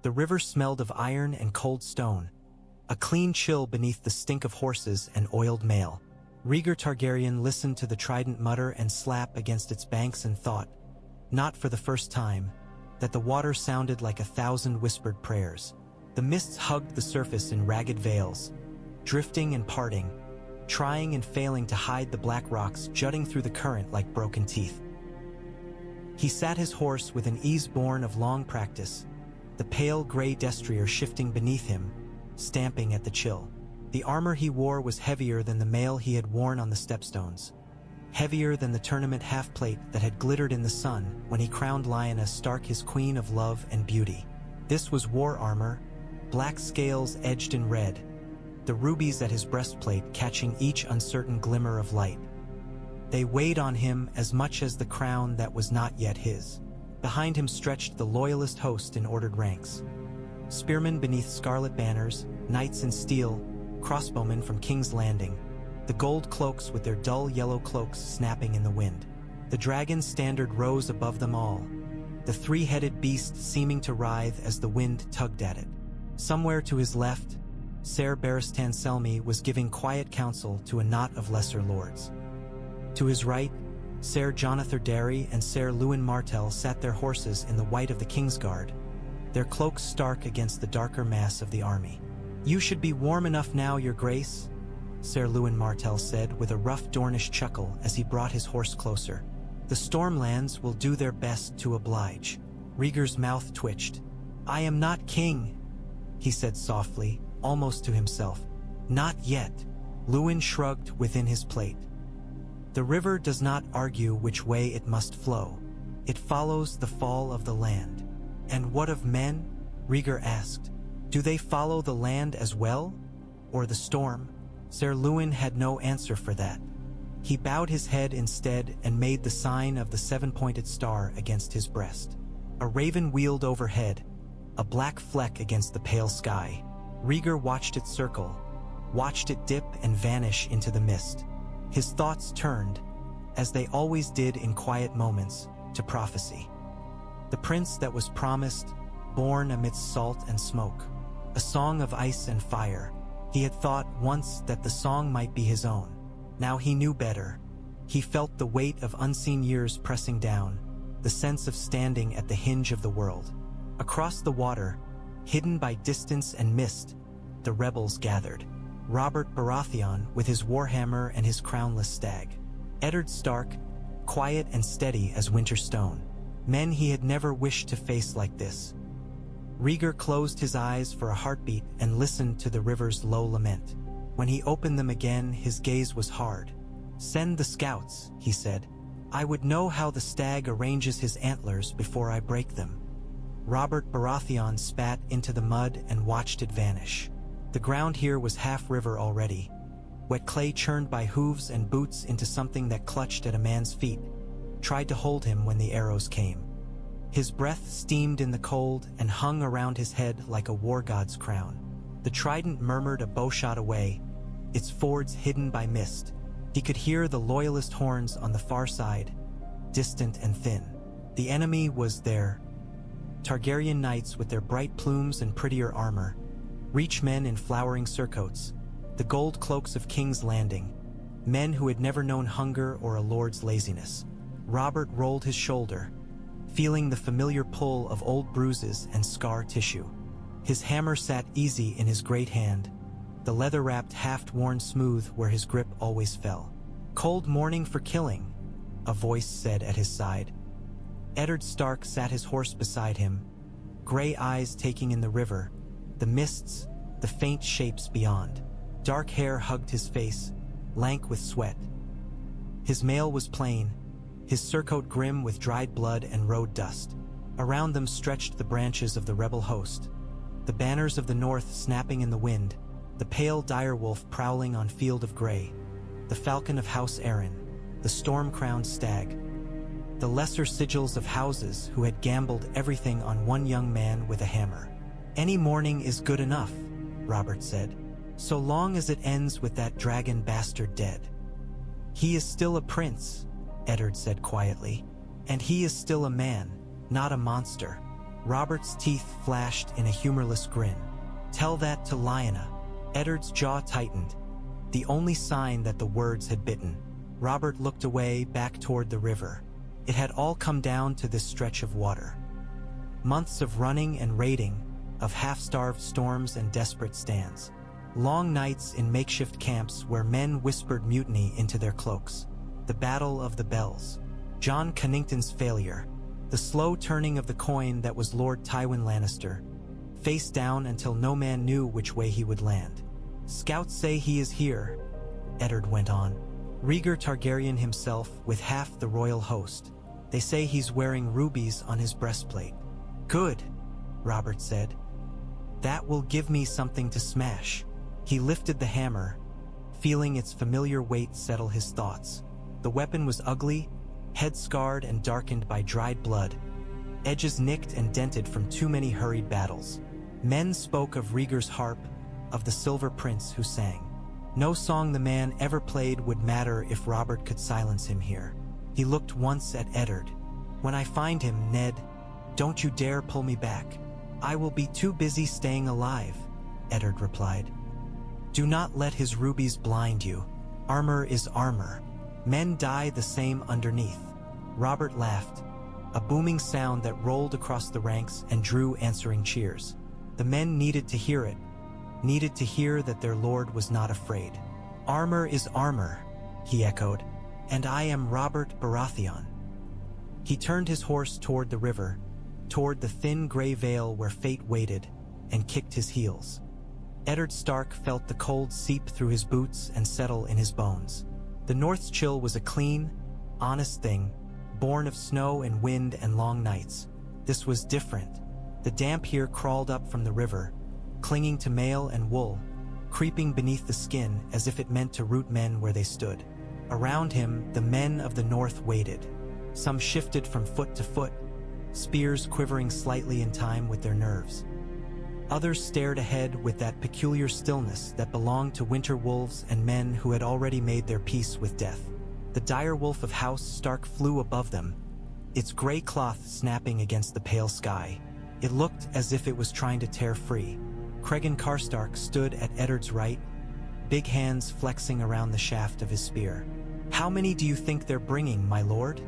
The river smelled of iron and cold stone, a clean chill beneath the stink of horses and oiled mail. Rhaegar Targaryen listened to the Trident mutter and slap against its banks and thought, not for the first time, that the water sounded like 1,000 whispered prayers. The mists hugged the surface in ragged veils, drifting and parting, trying and failing to hide the black rocks jutting through the current like broken teeth. He sat his horse with an ease born of long practice, the pale gray destrier shifting beneath him, stamping at the chill. The armor he wore was heavier than the mail he had worn on the stepstones, heavier than the tournament half-plate that had glittered in the sun when he crowned Lyanna Stark his queen of love and beauty. This was war armor, black scales edged in red, the rubies at his breastplate catching each uncertain glimmer of light. They weighed on him as much as the crown that was not yet his. Behind him stretched the loyalist host in ordered ranks. Spearmen beneath scarlet banners, knights in steel, crossbowmen from King's Landing, the gold cloaks with their dull yellow cloaks snapping in the wind. The dragon's standard rose above them all, the three-headed beast seeming to writhe as the wind tugged at it. Somewhere to his left, Ser Barristan Selmy was giving quiet counsel to a knot of lesser lords. To his right, Ser Jonathan Darry and Ser Lewin Martell sat their horses in the white of the Kingsguard, their cloaks stark against the darker mass of the army. "You should be warm enough now, your grace," Ser Lewin Martell said with a rough Dornish chuckle as he brought his horse closer. "The Stormlands will do their best to oblige." Rhaegar's mouth twitched. "I am not king," he said softly, almost to himself. "Not yet." Lewin shrugged within his plate. "The river does not argue which way it must flow. It follows the fall of the land." "And what of men?" Rhaegar asked. "Do they follow the land as well? Or the storm?" Ser Lewin had no answer for that. He bowed his head instead and made the sign of the seven-pointed star against his breast. A raven wheeled overhead, a black fleck against the pale sky. Rhaegar watched it circle, watched it dip and vanish into the mist. His thoughts turned, as they always did in quiet moments, to prophecy. The prince that was promised, born amidst salt and smoke. A song of ice and fire. He had thought once that the song might be his own. Now he knew better. He felt the weight of unseen years pressing down, the sense of standing at the hinge of the world. Across the water, hidden by distance and mist, the rebels gathered. Robert Baratheon with his warhammer and his crownless stag. Eddard Stark, quiet and steady as winter stone. Men he had never wished to face like this. Rhaegar closed his eyes for a heartbeat and listened to the river's low lament. When he opened them again, his gaze was hard. "Send the scouts," he said. "I would know how the stag arranges his antlers before I break them." Robert Baratheon spat into the mud and watched it vanish. The ground here was half river already, wet clay churned by hooves and boots into something that clutched at a man's feet, tried to hold him when the arrows came. His breath steamed in the cold and hung around his head like a war god's crown. The Trident murmured a bowshot away, its fords hidden by mist. He could hear the loyalist horns on the far side, distant and thin. The enemy was there. Targaryen knights with their bright plumes and prettier armor, Reach men in flowering surcoats, the gold cloaks of King's Landing, men who had never known hunger or a lord's laziness. Robert rolled his shoulder, feeling the familiar pull of old bruises and scar tissue. His hammer sat easy in his great hand, the leather-wrapped haft worn smooth where his grip always fell. "Cold morning for killing," a voice said at his side. Eddard Stark sat his horse beside him, gray eyes taking in the river, the mists, the faint shapes beyond. Dark hair hugged his face, lank with sweat. His mail was plain, his surcoat grim with dried blood and road dust. Around them stretched the branches of the rebel host, the banners of the north snapping in the wind, the pale direwolf prowling on field of gray, the falcon of House Arryn, the storm-crowned stag, the lesser sigils of houses who had gambled everything on one young man with a hammer. "Any morning is good enough," Robert said, "so long as it ends with that dragon bastard dead." "He is still a prince," Eddard said quietly, "and he is still a man, not a monster." Robert's teeth flashed in a humorless grin. "Tell that to Lyanna." Eddard's jaw tightened, the only sign that the words had bitten. Robert looked away, back toward the river. It had all come down to this stretch of water. Months of running and raiding, of half-starved storms and desperate stands. Long nights in makeshift camps where men whispered mutiny into their cloaks. The Battle of the Bells. Jon Connington's failure. The slow turning of the coin that was Lord Tywin Lannister. Face down until no man knew which way he would land. "Scouts say he is here," Eddard went on. "Rhaegar Targaryen himself with half the royal host. They say he's wearing rubies on his breastplate." "Good," Robert said. "That will give me something to smash." He lifted the hammer, feeling its familiar weight settle his thoughts. The weapon was ugly, head scarred and darkened by dried blood, edges nicked and dented from too many hurried battles. Men spoke of Rhaegar's harp, of the Silver Prince who sang. No song the man ever played would matter if Robert could silence him here. He looked once at Eddard. "When I find him, Ned, don't you dare pull me back. I will be too busy staying alive," Eddard replied. "Do not let his rubies blind you. Armor is armor. Men die the same underneath." Robert laughed, a booming sound that rolled across the ranks and drew answering cheers. The men needed to hear it, needed to hear that their lord was not afraid. "Armor is armor," he echoed, "and I am Robert Baratheon." He turned his horse toward the river, toward the thin gray veil where fate waited, and kicked his heels. Eddard Stark felt the cold seep through his boots and settle in his bones. The North's chill was a clean, honest thing, born of snow and wind and long nights. This was different. The damp here crawled up from the river, clinging to mail and wool, creeping beneath the skin as if it meant to root men where they stood. Around him, the men of the North waited. Some shifted from foot to foot, spears quivering slightly in time with their nerves. Others stared ahead with that peculiar stillness that belonged to winter wolves and men who had already made their peace with death. The dire wolf of House Stark flew above them, its gray cloth snapping against the pale sky. It looked as if it was trying to tear free. Cregan Karstark stood at Eddard's right, big hands flexing around the shaft of his spear. "How many do you think they're bringing, my lord?"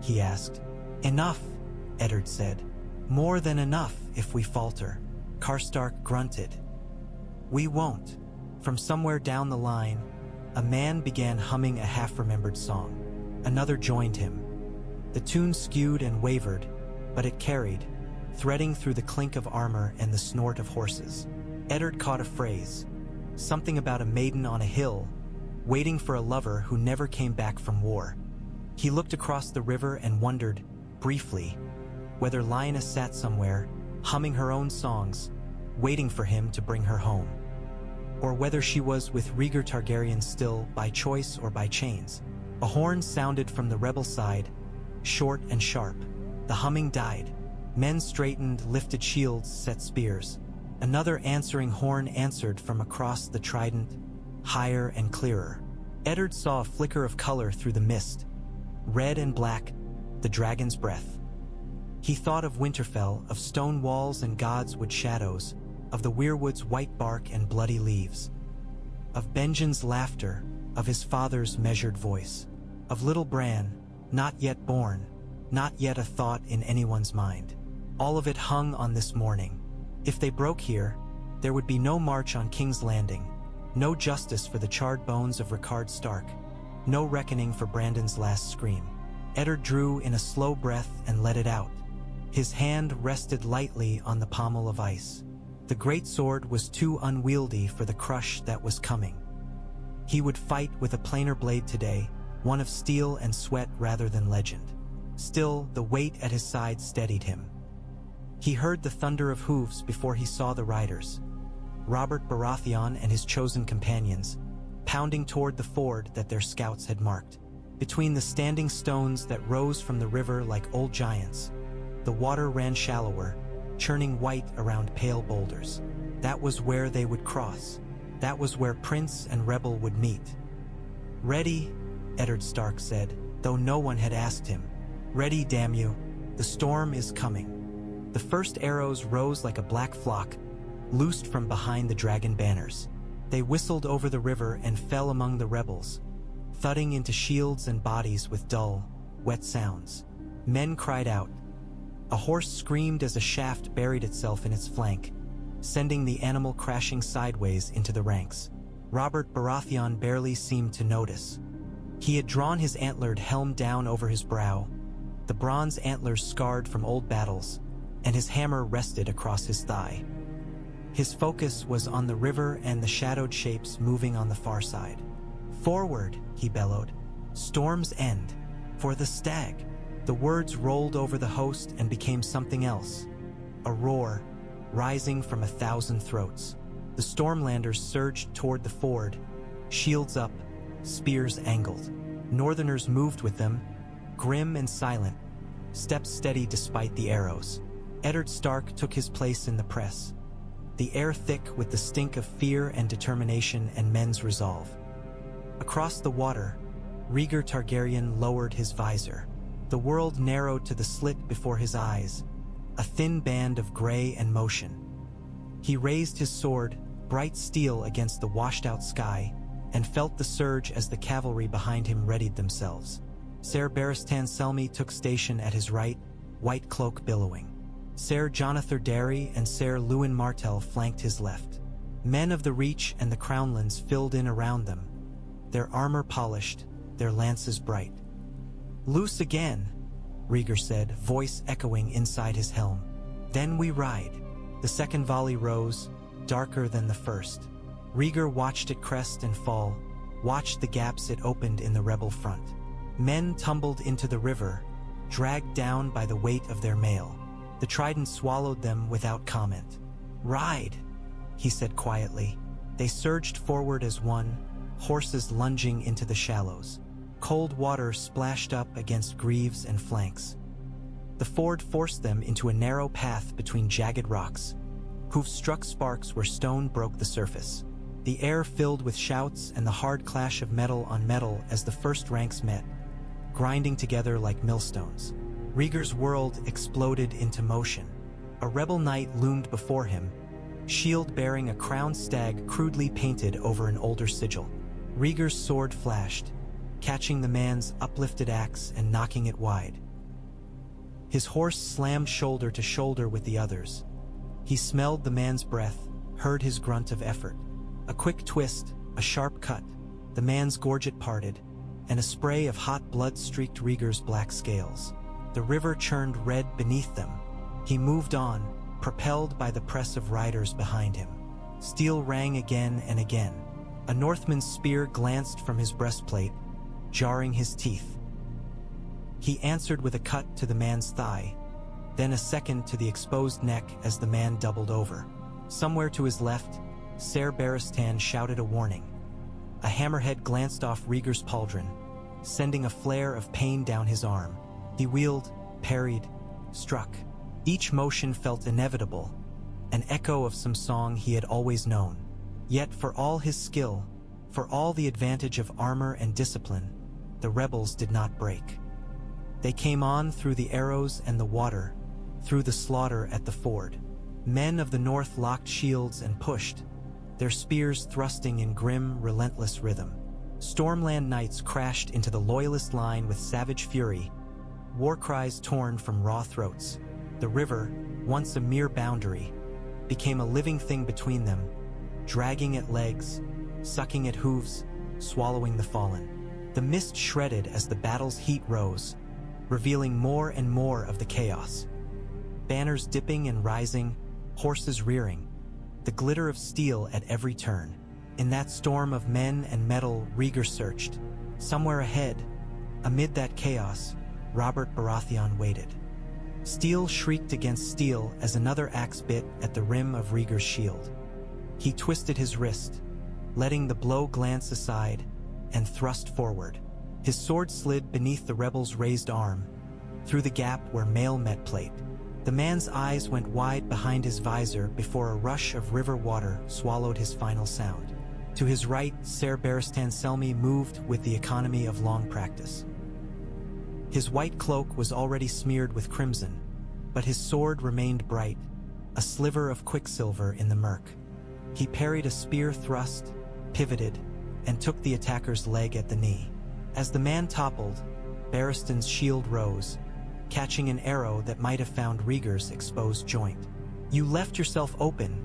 he asked. "Enough," Eddard said. "More than enough if we falter." Karstark grunted. "We won't." From somewhere down the line, a man began humming a half-remembered song. Another joined him. The tune skewed and wavered, but it carried, threading through the clink of armor and the snort of horses. Eddard caught a phrase, something about a maiden on a hill, waiting for a lover who never came back from war. He looked across the river and wondered, briefly, whether Lyanna sat somewhere, humming her own songs, waiting for him to bring her home. Or whether she was with Rhaegar Targaryen still, by choice or by chains. A horn sounded from the rebel side, short and sharp. The humming died. Men straightened, lifted shields, set spears. Another answering horn answered from across the Trident, higher and clearer. Eddard saw a flicker of color through the mist. Red and black, the dragon's breath. He thought of Winterfell, of stone walls and godswood shadows, of the weirwood's white bark and bloody leaves, of Benjen's laughter, of his father's measured voice, of little Bran, not yet born, not yet a thought in anyone's mind. All of it hung on this morning. If they broke here, there would be no march on King's Landing, no justice for the charred bones of Rhaegar Stark, no reckoning for Brandon's last scream. Eddard drew in a slow breath and let it out. His hand rested lightly on the pommel of ice. The great sword was too unwieldy for the crush that was coming. He would fight with a plainer blade today, one of steel and sweat rather than legend. Still, the weight at his side steadied him. He heard the thunder of hooves before he saw the riders. Robert Baratheon and his chosen companions, pounding toward the ford that their scouts had marked. Between the standing stones that rose from the river like old giants, the water ran shallower, churning white around pale boulders. That was where they would cross. That was where prince and rebel would meet. "Ready," Eddard Stark said, though no one had asked him. "Ready, damn you. The storm is coming." The first arrows rose like a black flock, loosed from behind the dragon banners. They whistled over the river and fell among the rebels, thudding into shields and bodies with dull, wet sounds. Men cried out. A horse screamed as a shaft buried itself in its flank, sending the animal crashing sideways into the ranks. Robert Baratheon barely seemed to notice. He had drawn his antlered helm down over his brow, the bronze antlers scarred from old battles, and his hammer rested across his thigh. His focus was on the river and the shadowed shapes moving on the far side. "Forward," he bellowed. "Storm's End. For the stag." The words rolled over the host and became something else. A roar, rising from 1,000 throats. The Stormlanders surged toward the ford, shields up, spears angled. Northerners moved with them, grim and silent, steps steady despite the arrows. Eddard Stark took his place in the press, the air thick with the stink of fear and determination and men's resolve. Across the water, Rhaegar Targaryen lowered his visor. The world narrowed to the slit before his eyes, a thin band of gray and motion. He raised his sword, bright steel against the washed-out sky, and felt the surge as the cavalry behind him readied themselves. Ser Barristan Selmy took station at his right, white cloak billowing. Ser Jonathan Darry and Ser Lewin Martell flanked his left. Men of the Reach and the Crownlands filled in around them, their armor polished, their lances bright. "Loose again," Rhaegar said, voice echoing inside his helm. "Then we ride." The second volley rose, darker than the first. Rhaegar watched it crest and fall, watched the gaps it opened in the rebel front. Men tumbled into the river, dragged down by the weight of their mail. The Trident swallowed them without comment. "Ride," he said quietly. They surged forward as one, horses lunging into the shallows. Cold water splashed up against greaves and flanks. The ford forced them into a narrow path between jagged rocks. Hoofs struck sparks where stone broke the surface. The air filled with shouts and the hard clash of metal on metal as the first ranks met, grinding together like millstones. Rhaegar's world exploded into motion. A rebel knight loomed before him, shield bearing a crowned stag crudely painted over an older sigil. Rhaegar's sword flashed, catching the man's uplifted axe and knocking it wide. His horse slammed shoulder to shoulder with the others. He smelled the man's breath, heard his grunt of effort. A quick twist, a sharp cut, the man's gorget parted, and a spray of hot blood streaked Rhaegar's black scales. The river churned red beneath them. He moved on, propelled by the press of riders behind him. Steel rang again and again. A Northman's spear glanced from his breastplate, jarring his teeth. He answered with a cut to the man's thigh, then a second to the exposed neck as the man doubled over. Somewhere to his left, Ser Barristan shouted a warning. A hammerhead glanced off Rhaegar's pauldron, sending a flare of pain down his arm. He wheeled, parried, struck. Each motion felt inevitable, an echo of some song he had always known. Yet for all his skill, for all the advantage of armor and discipline, the rebels did not break. They came on through the arrows and the water, through the slaughter at the ford. Men of the north locked shields and pushed, their spears thrusting in grim, relentless rhythm. Stormland knights crashed into the loyalist line with savage fury, war cries torn from raw throats. The river, once a mere boundary, became a living thing between them, dragging at legs, sucking at hooves, swallowing the fallen. The mist shredded as the battle's heat rose, revealing more and more of the chaos. Banners dipping and rising, horses rearing, the glitter of steel at every turn. In that storm of men and metal, Rhaegar searched. Somewhere ahead, amid that chaos, Robert Baratheon waited. Steel shrieked against steel as another axe bit at the rim of Rhaegar's shield. He twisted his wrist, letting the blow glance aside, and thrust forward. His sword slid beneath the rebel's raised arm, through the gap where mail met plate. The man's eyes went wide behind his visor before a rush of river water swallowed his final sound. To his right, Ser Barristan Selmy moved with the economy of long practice. His white cloak was already smeared with crimson, but his sword remained bright, a sliver of quicksilver in the murk. He parried a spear thrust, pivoted, and took the attacker's leg at the knee. As the man toppled, Barristan's shield rose, catching an arrow that might have found Rhaegar's exposed joint. "You left yourself open,"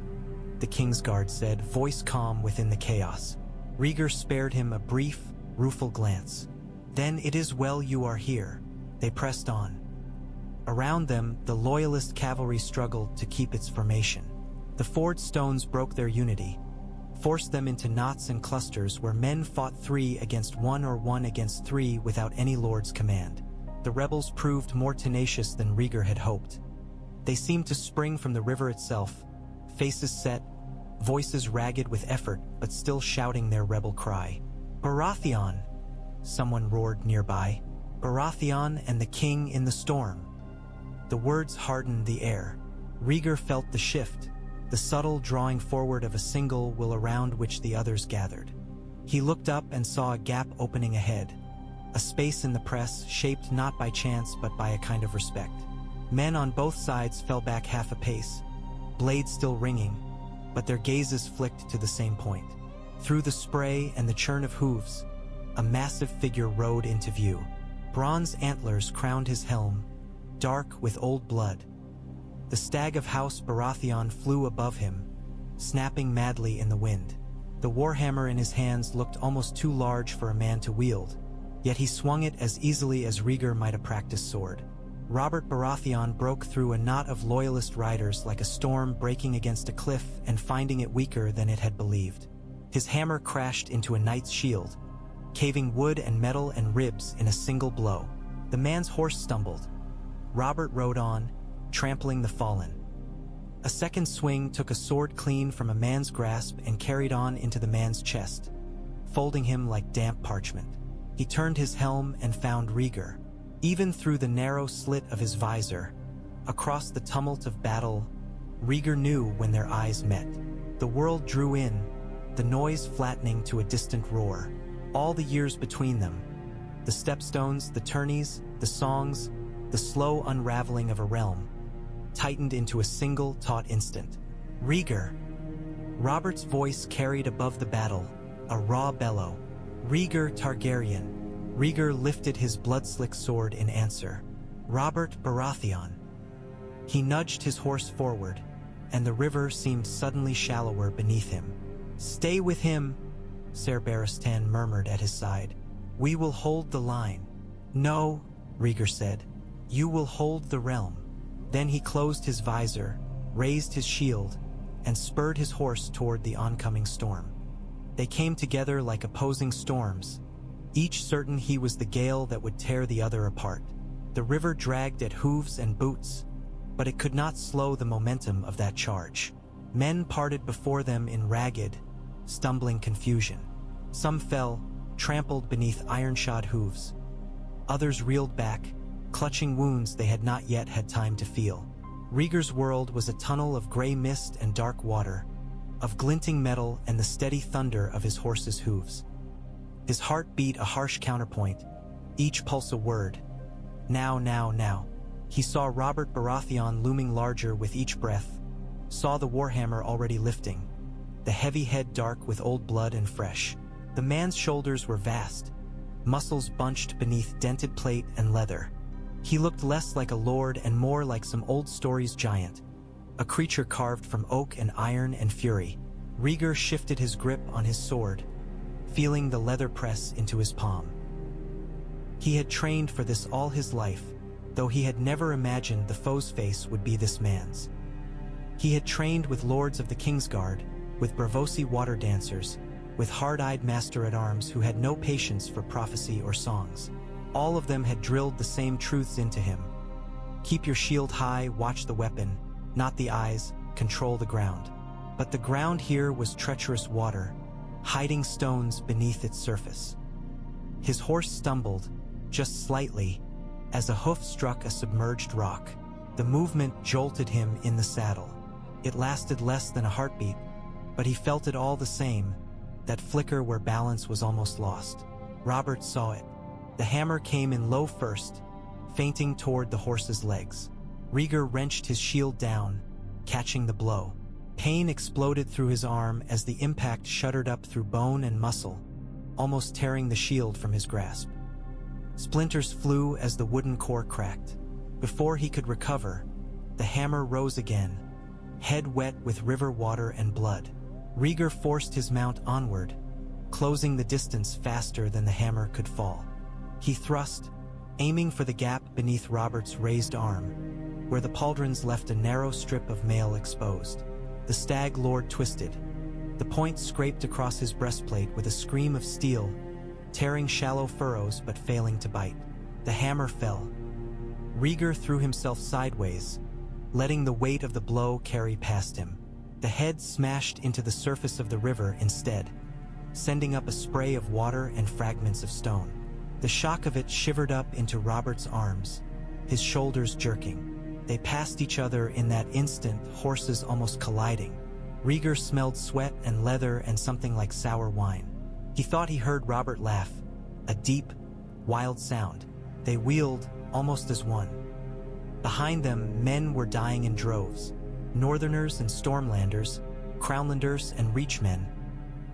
the Kingsguard said, voice calm within the chaos. Rhaegar spared him a brief, rueful glance. "Then it is well you are here." They pressed on. Around them, the loyalist cavalry struggled to keep its formation. The ford stones broke their unity, forced them into knots and clusters where men fought 3 against 1 or 1 against 3 without any lord's command. The rebels proved more tenacious than Rhaegar had hoped. They seemed to spring from the river itself, faces set, voices ragged with effort but still shouting their rebel cry. "Baratheon!" someone roared nearby. "Baratheon and the king in the storm." The words hardened the air. Rhaegar felt the shift, the subtle drawing forward of a single will around which the others gathered. He looked up and saw a gap opening ahead, a space in the press shaped not by chance but by a kind of respect. Men on both sides fell back half a pace, blades still ringing, but their gazes flicked to the same point. Through the spray and the churn of hooves, a massive figure rode into view. Bronze antlers crowned his helm, dark with old blood. The stag of House Baratheon flew above him, snapping madly in the wind. The warhammer in his hands looked almost too large for a man to wield, yet he swung it as easily as Rhaegar might a practiced sword. Robert Baratheon broke through a knot of loyalist riders like a storm breaking against a cliff and finding it weaker than it had believed. His hammer crashed into a knight's shield, caving wood and metal and ribs in a single blow. The man's horse stumbled. Robert rode on, trampling the fallen. A second swing took a sword clean from a man's grasp and carried on into the man's chest, folding him like damp parchment. He turned his helm and found Rhaegar. Even through the narrow slit of his visor, across the tumult of battle, Rhaegar knew when their eyes met. The world drew in, the noise flattening to a distant roar. All the years between them, the stepstones, the tourneys, the songs, the slow unraveling of a realm, tightened into a single taut instant. "Rhaegar!" Robert's voice carried above the battle, a raw bellow. "Rhaegar Targaryen!" Rhaegar lifted his blood-slick sword in answer. "Robert Baratheon." He nudged his horse forward, and the river seemed suddenly shallower beneath him. "Stay with him," Ser Barristan murmured at his side. "We will hold the line." "No," Rhaegar said. "You will hold the realm." Then he closed his visor, raised his shield, and spurred his horse toward the oncoming storm. They came together like opposing storms, each certain he was the gale that would tear the other apart. The river dragged at hooves and boots, but it could not slow the momentum of that charge. Men parted before them in ragged, stumbling confusion. Some fell, trampled beneath iron-shod hooves. Others reeled back, clutching wounds they had not yet had time to feel. Rhaegar's world was a tunnel of gray mist and dark water, of glinting metal and the steady thunder of his horse's hooves. His heart beat a harsh counterpoint, each pulse a word. Now, now, now. He saw Robert Baratheon looming larger with each breath, saw the warhammer already lifting, the heavy head dark with old blood and fresh. The man's shoulders were vast, muscles bunched beneath dented plate and leather. He looked less like a lord and more like some old story's giant, a creature carved from oak and iron and fury. Rhaegar shifted his grip on his sword, feeling the leather press into his palm. He had trained for this all his life, though he had never imagined the foe's face would be this man's. He had trained with lords of the Kingsguard, with Braavosi water dancers, with hard-eyed master-at-arms who had no patience for prophecy or songs. All of them had drilled the same truths into him. Keep your shield high, watch the weapon, not the eyes, control the ground. But the ground here was treacherous water, hiding stones beneath its surface. His horse stumbled, just slightly, as a hoof struck a submerged rock. The movement jolted him in the saddle. It lasted less than a heartbeat, but he felt it all the same, that flicker where balance was almost lost. Robert saw it. The hammer came in low first, fainting toward the horse's legs. Rhaegar wrenched his shield down, catching the blow. Pain exploded through his arm as the impact shuddered up through bone and muscle, almost tearing the shield from his grasp. Splinters flew as the wooden core cracked. Before he could recover, the hammer rose again, head wet with river water and blood. Rhaegar forced his mount onward, closing the distance faster than the hammer could fall. He thrust, aiming for the gap beneath Robert's raised arm, where the pauldrons left a narrow strip of mail exposed. The stag lord twisted. The point scraped across his breastplate with a scream of steel, tearing shallow furrows but failing to bite. The hammer fell. Rhaegar threw himself sideways, letting the weight of the blow carry past him. The head smashed into the surface of the river instead, sending up a spray of water and fragments of stone. The shock of it shivered up into Robert's arms, his shoulders jerking. They passed each other in that instant, horses almost colliding. Rhaegar smelled sweat and leather and something like sour wine. He thought he heard Robert laugh, a deep, wild sound. They wheeled, almost as one. Behind them, men were dying in droves. Northerners and Stormlanders, Crownlanders and Reachmen,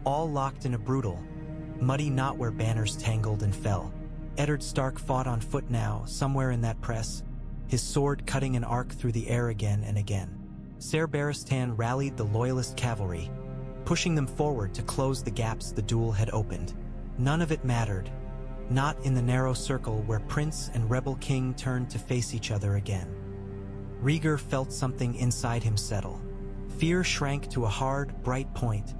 all locked in a brutal, muddy knot where banners tangled and fell. Eddard Stark fought on foot now, somewhere in that press, his sword cutting an arc through the air again and again. Ser Barristan rallied the loyalist cavalry, pushing them forward to close the gaps the duel had opened. None of it mattered, not in the narrow circle where Prince and Rebel King turned to face each other again. Rhaegar felt something inside him settle. Fear shrank to a hard, bright point,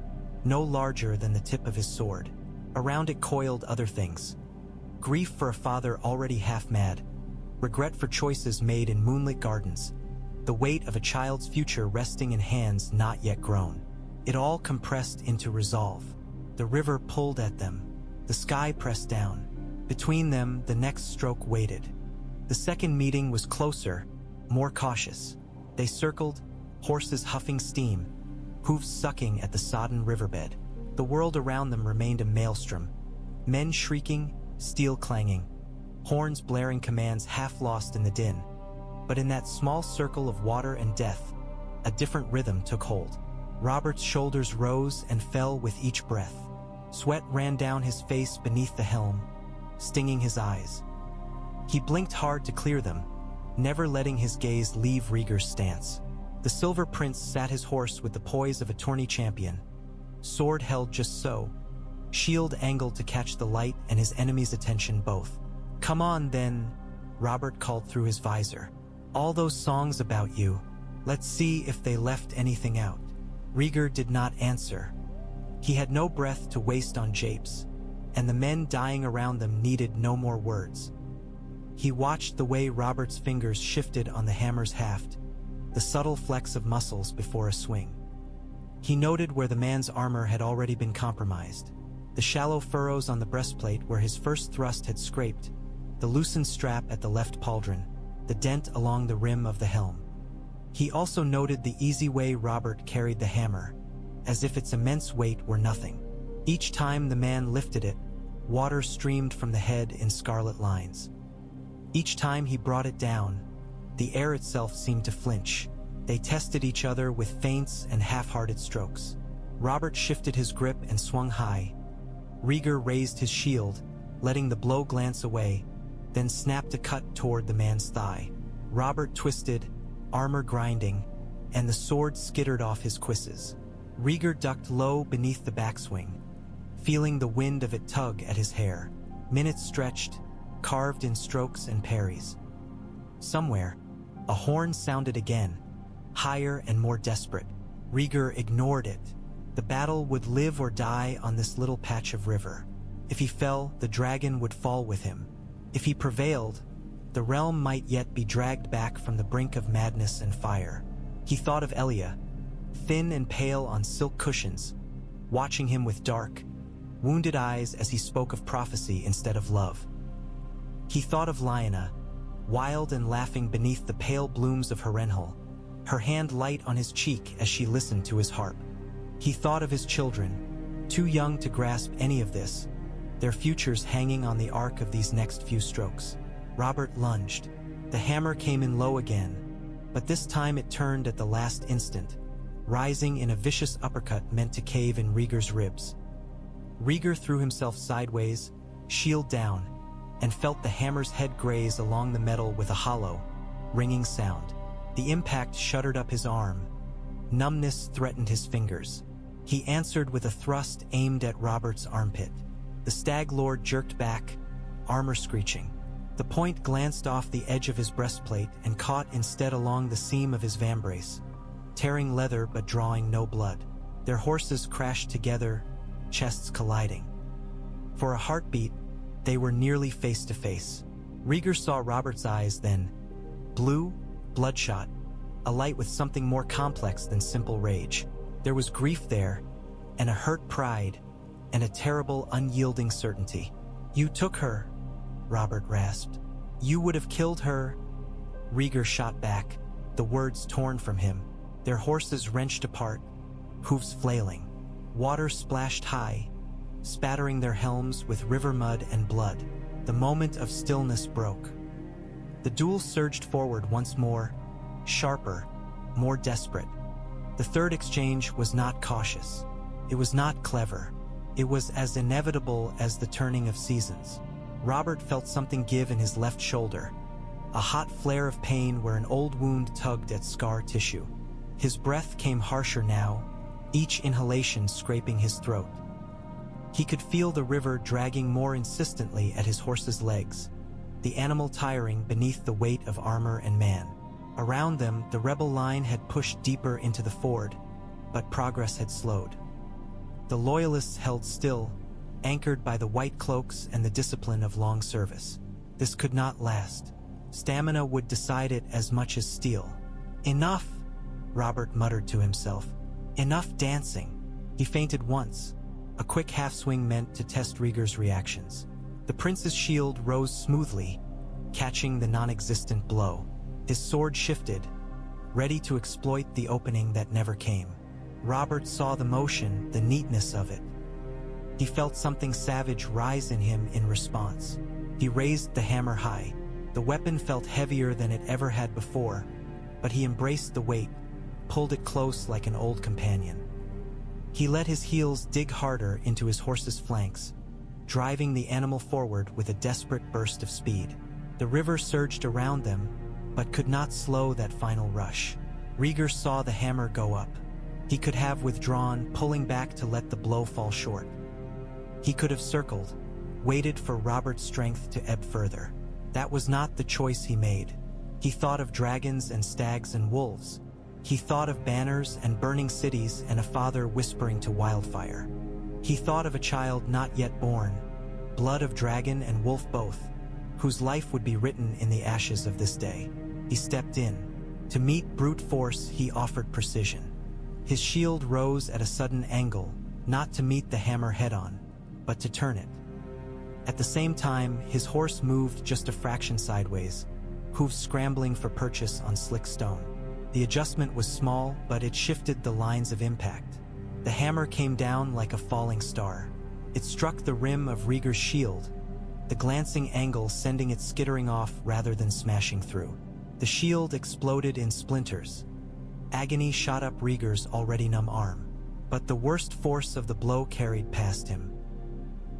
no larger than the tip of his sword. Around it coiled other things. Grief for a father already half mad, regret for choices made in moonlit gardens, the weight of a child's future resting in hands not yet grown. It all compressed into resolve. The river pulled at them. The sky pressed down. Between them, the next stroke waited. The second meeting was closer, more cautious. They circled, horses huffing steam, hooves sucking at the sodden riverbed. The world around them remained a maelstrom. Men shrieking, steel clanging, horns blaring commands half lost in the din. But in that small circle of water and death, a different rhythm took hold. Robert's shoulders rose and fell with each breath. Sweat ran down his face beneath the helm, stinging his eyes. He blinked hard to clear them, never letting his gaze leave Rhaegar's stance. The Silver Prince sat his horse with the poise of a tourney champion, sword held just so, shield angled to catch the light and his enemy's attention both. "Come on, then," Robert called through his visor. "All those songs about you, let's see if they left anything out." Rhaegar did not answer. He had no breath to waste on japes, and the men dying around them needed no more words. He watched the way Robert's fingers shifted on the hammer's haft, the subtle flex of muscles before a swing. He noted where the man's armor had already been compromised, the shallow furrows on the breastplate where his first thrust had scraped, the loosened strap at the left pauldron, the dent along the rim of the helm. He also noted the easy way Robert carried the hammer, as if its immense weight were nothing. Each time the man lifted it, water streamed from the head in scarlet lines. Each time he brought it down, the air itself seemed to flinch. They tested each other with feints and half-hearted strokes. Robert shifted his grip and swung high. Rhaegar raised his shield, letting the blow glance away, then snapped a cut toward the man's thigh. Robert twisted, armor grinding, and the sword skittered off his cuisses. Rhaegar ducked low beneath the backswing, feeling the wind of it tug at his hair. Minutes stretched, carved in strokes and parries. Somewhere, a horn sounded again, higher and more desperate. Rhaegar ignored it. The battle would live or die on this little patch of river. If he fell, the dragon would fall with him. If he prevailed, the realm might yet be dragged back from the brink of madness and fire. He thought of Elia, thin and pale on silk cushions, watching him with dark, wounded eyes as he spoke of prophecy instead of love. He thought of Lyanna, wild and laughing beneath the pale blooms of Harrenhal, her hand light on his cheek as she listened to his harp. He thought of his children, too young to grasp any of this, their futures hanging on the arc of these next few strokes. Robert lunged. The hammer came in low again, But this time it turned at the last instant, rising in a vicious uppercut meant to cave in Rhaegar's ribs. Rhaegar threw himself sideways, shield down, and felt the hammer's head graze along the metal with a hollow, ringing sound. The impact shuddered up his arm. Numbness threatened his fingers. He answered with a thrust aimed at Robert's armpit. The Stag Lord jerked back, armor screeching. The point glanced off the edge of his breastplate and caught instead along the seam of his vambrace, tearing leather but drawing no blood. Their horses crashed together, chests colliding. For a heartbeat, they were nearly face to face. Rhaegar saw Robert's eyes then. Blue, bloodshot, alight with something more complex than simple rage. There was grief there, and a hurt pride, and a terrible, unyielding certainty. "You took her," Robert rasped. "You would have killed her." Rhaegar shot back, the words torn from him. Their horses wrenched apart, hooves flailing. Water splashed high, spattering their helms with river mud and blood. The moment of stillness broke. The duel surged forward once more, sharper, more desperate. The third exchange was not cautious. It was not clever. It was as inevitable as the turning of seasons. Robert felt something give in his left shoulder, a hot flare of pain where an old wound tugged at scar tissue. His breath came harsher now, each inhalation scraping his throat. He could feel the river dragging more insistently at his horse's legs, the animal tiring beneath the weight of armor and man. Around them, the rebel line had pushed deeper into the ford, but progress had slowed. The loyalists held still, anchored by the white cloaks and the discipline of long service. This could not last. Stamina would decide it as much as steel. "Enough," Robert muttered to himself. "Enough dancing." He fainted once, a quick half-swing meant to test Rhaegar's reactions. The prince's shield rose smoothly, catching the non-existent blow. His sword shifted, ready to exploit the opening that never came. Robert saw the motion, the neatness of it. He felt something savage rise in him in response. He raised the hammer high. The weapon felt heavier than it ever had before, but he embraced the weight, pulled it close like an old companion. He let his heels dig harder into his horse's flanks, driving the animal forward with a desperate burst of speed. The river surged around them, but could not slow that final rush. Rhaegar saw the hammer go up. He could have withdrawn, pulling back to let the blow fall short. He could have circled, waited for Robert's strength to ebb further. That was not the choice he made. He thought of dragons and stags and wolves. He thought of banners and burning cities and a father whispering to Wildfire. He thought of a child not yet born, blood of dragon and wolf both, whose life would be written in the ashes of this day. He stepped in. To meet brute force, he offered precision. His shield rose at a sudden angle, not to meet the hammer head-on, but to turn it. At the same time, his horse moved just a fraction sideways, hooves scrambling for purchase on slick stone. The adjustment was small, but it shifted the lines of impact. The hammer came down like a falling star. It struck the rim of Rhaegar's shield, the glancing angle sending it skittering off rather than smashing through. The shield exploded in splinters. Agony shot up Rhaegar's already numb arm. But the worst force of the blow carried past him.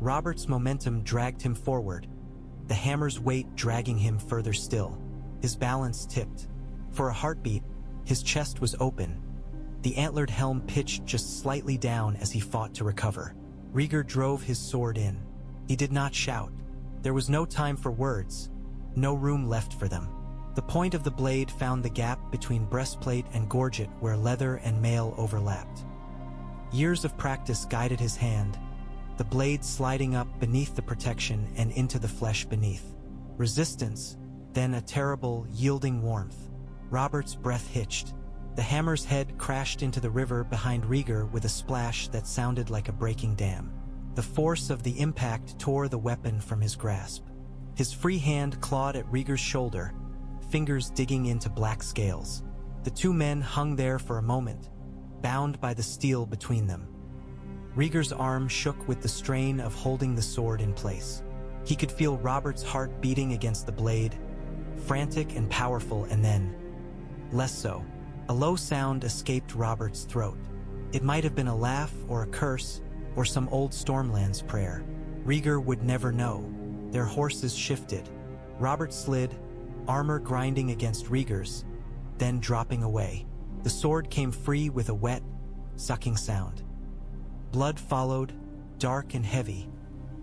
Robert's momentum dragged him forward, the hammer's weight dragging him further still. His balance tipped. For a heartbeat, his chest was open. The antlered helm pitched just slightly down as he fought to recover. Rhaegar drove his sword in. He did not shout. There was no time for words, no room left for them. The point of the blade found the gap between breastplate and gorget where leather and mail overlapped. Years of practice guided his hand, the blade sliding up beneath the protection and into the flesh beneath. Resistance, then a terrible, yielding warmth. Robert's breath hitched. The hammer's head crashed into the river behind Rhaegar with a splash that sounded like a breaking dam. The force of the impact tore the weapon from his grasp. His free hand clawed at Rhaegar's shoulder, fingers digging into black scales. The two men hung there for a moment, bound by the steel between them. Rhaegar's arm shook with the strain of holding the sword in place. He could feel Robert's heart beating against the blade, frantic and powerful, and then less so. A low sound escaped Robert's throat. It might have been a laugh or a curse or some old Stormlands prayer. Rhaegar would never know. Their horses shifted. Robert slid, armor grinding against Rhaegar's, then dropping away. The sword came free with a wet, sucking sound. Blood followed, dark and heavy,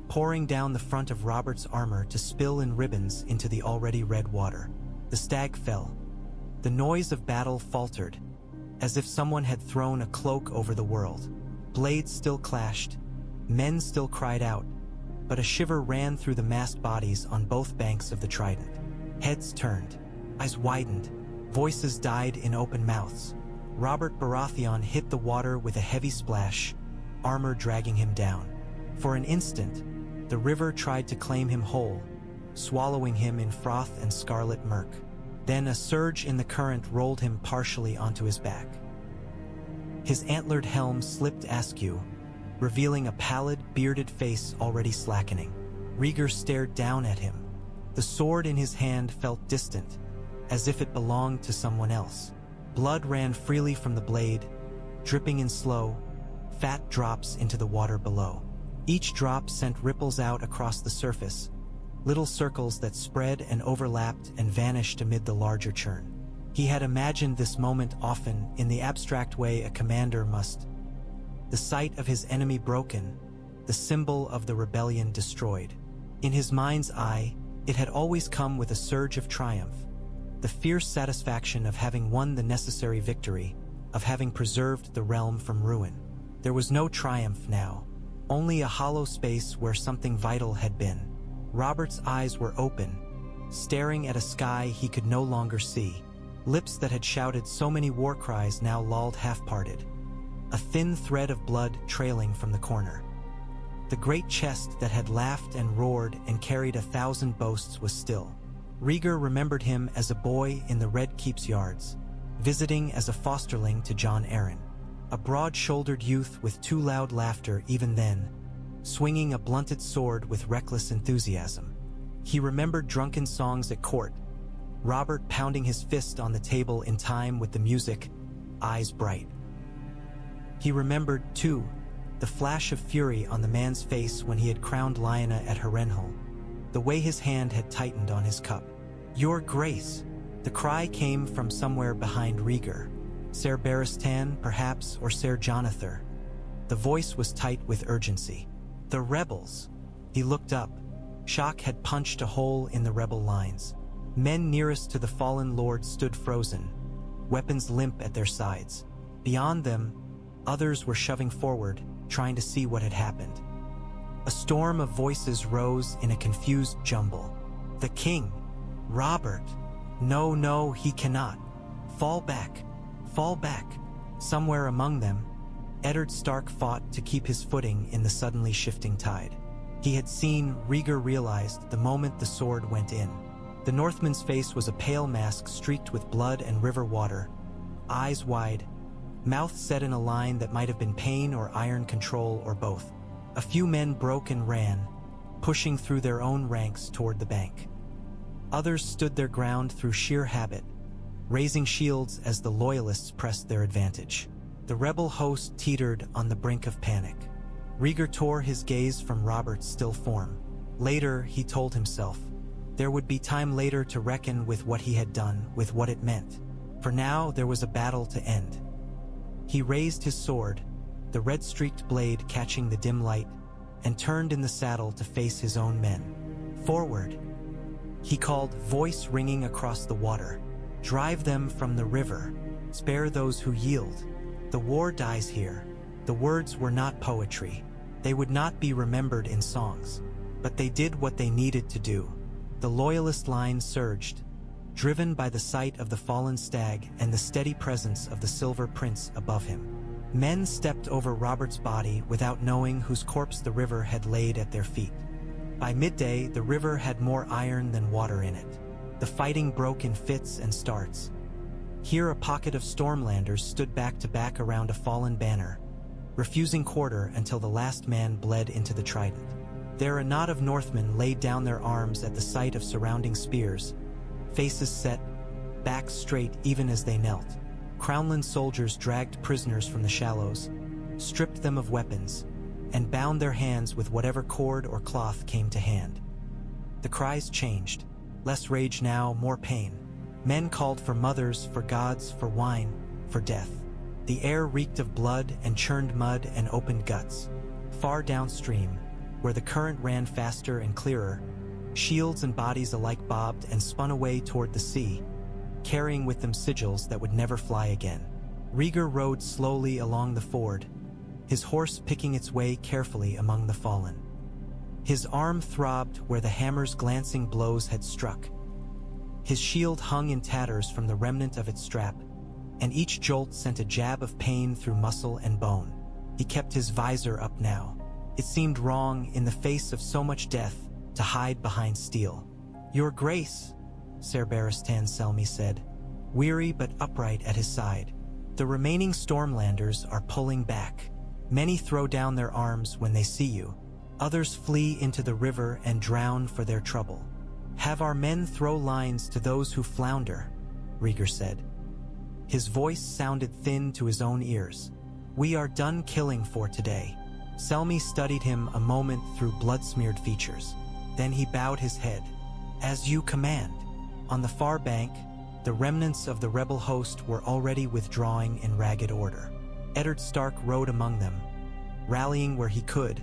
pouring down the front of Robert's armor to spill in ribbons into the already red water. The stag fell. The noise of battle faltered, as if someone had thrown a cloak over the world. Blades still clashed, men still cried out, but a shiver ran through the massed bodies on both banks of the Trident. Heads turned, eyes widened, voices died in open mouths. Robert Baratheon hit the water with a heavy splash, armor dragging him down. For an instant, the river tried to claim him whole, swallowing him in froth and scarlet murk. Then a surge in the current rolled him partially onto his back. His antlered helm slipped askew, revealing a pallid, bearded face already slackening. Rhaegar stared down at him. The sword in his hand felt distant, as if it belonged to someone else. Blood ran freely from the blade, dripping in slow, fat drops into the water below. Each drop sent ripples out across the surface, little circles that spread and overlapped and vanished amid the larger churn. He had imagined this moment often in the abstract way a commander must. The sight of his enemy broken, the symbol of the rebellion destroyed. In his mind's eye, it had always come with a surge of triumph, the fierce satisfaction of having won the necessary victory, of having preserved the realm from ruin. There was no triumph now, only a hollow space where something vital had been. Robert's eyes were open, staring at a sky he could no longer see. Lips that had shouted so many war cries now lolled half-parted, a thin thread of blood trailing from the corner. The great chest that had laughed and roared and carried 1,000 boasts was still. Rhaegar remembered him as a boy in the Red Keep's yards, visiting as a fosterling to Jon Arryn, a broad-shouldered youth with too loud laughter even then, swinging a blunted sword with reckless enthusiasm. He remembered drunken songs at court, Robert pounding his fist on the table in time with the music, eyes bright. He remembered, too, the flash of fury on the man's face when he had crowned Lyanna at Harrenhal, the way his hand had tightened on his cup. "Your Grace!" The cry came from somewhere behind Rhaegar. Ser Barristan, perhaps, or Ser Jonathan. The voice was tight with urgency. The rebels! He looked up. Shock had punched a hole in the rebel lines. Men nearest to the fallen lord stood frozen, weapons limp at their sides. Beyond them, others were shoving forward, trying to see what had happened. A storm of voices rose in a confused jumble. "The king! Robert! No, no, he cannot! Fall back! Fall back!" Somewhere among them, Eddard Stark fought to keep his footing in the suddenly shifting tide. He had seen, Rhaegar realized, the moment the sword went in. The Northman's face was a pale mask streaked with blood and river water, eyes wide, mouth set in a line that might have been pain or iron control or both. A few men broke and ran, pushing through their own ranks toward the bank. Others stood their ground through sheer habit, raising shields as the loyalists pressed their advantage. The rebel host teetered on the brink of panic. Rhaegar tore his gaze from Robert's still form. Later, he told himself, there would be time later to reckon with what he had done, with what it meant. For now, there was a battle to end. He raised his sword, the red-streaked blade catching the dim light, and turned in the saddle to face his own men. "Forward!" he called, voice ringing across the water. "Drive them from the river. Spare those who yield. The war dies here." The words were not poetry. They would not be remembered in songs. But they did what they needed to do. The loyalist line surged, driven by the sight of the fallen stag and the steady presence of the Silver Prince above him. Men stepped over Robert's body without knowing whose corpse the river had laid at their feet. By midday, the river had more iron than water in it. The fighting broke in fits and starts. Here a pocket of Stormlanders stood back to back around a fallen banner, refusing quarter until the last man bled into the Trident. There a knot of Northmen laid down their arms at the sight of surrounding spears, faces set, backs straight even as they knelt. Crownland soldiers dragged prisoners from the shallows, stripped them of weapons, and bound their hands with whatever cord or cloth came to hand. The cries changed. Less rage now, more pain. Men called for mothers, for gods, for wine, for death. The air reeked of blood and churned mud and opened guts. Far downstream, where the current ran faster and clearer, shields and bodies alike bobbed and spun away toward the sea, carrying with them sigils that would never fly again. Rhaegar rode slowly along the ford, his horse picking its way carefully among the fallen. His arm throbbed where the hammer's glancing blows had struck. His shield hung in tatters from the remnant of its strap, and each jolt sent a jab of pain through muscle and bone. He kept his visor up now. It seemed wrong, in the face of so much death, to hide behind steel. "Your Grace," Ser Barristan Selmy said, weary but upright at his side. "The remaining Stormlanders are pulling back. Many throw down their arms when they see you. Others flee into the river and drown for their trouble. Have our men throw lines to those who flounder," Rhaegar said. His voice sounded thin to his own ears. "We are done killing for today." Selmy studied him a moment through blood-smeared features. Then he bowed his head. "As you command." On the far bank, the remnants of the rebel host were already withdrawing in ragged order. Eddard Stark rode among them, rallying where he could,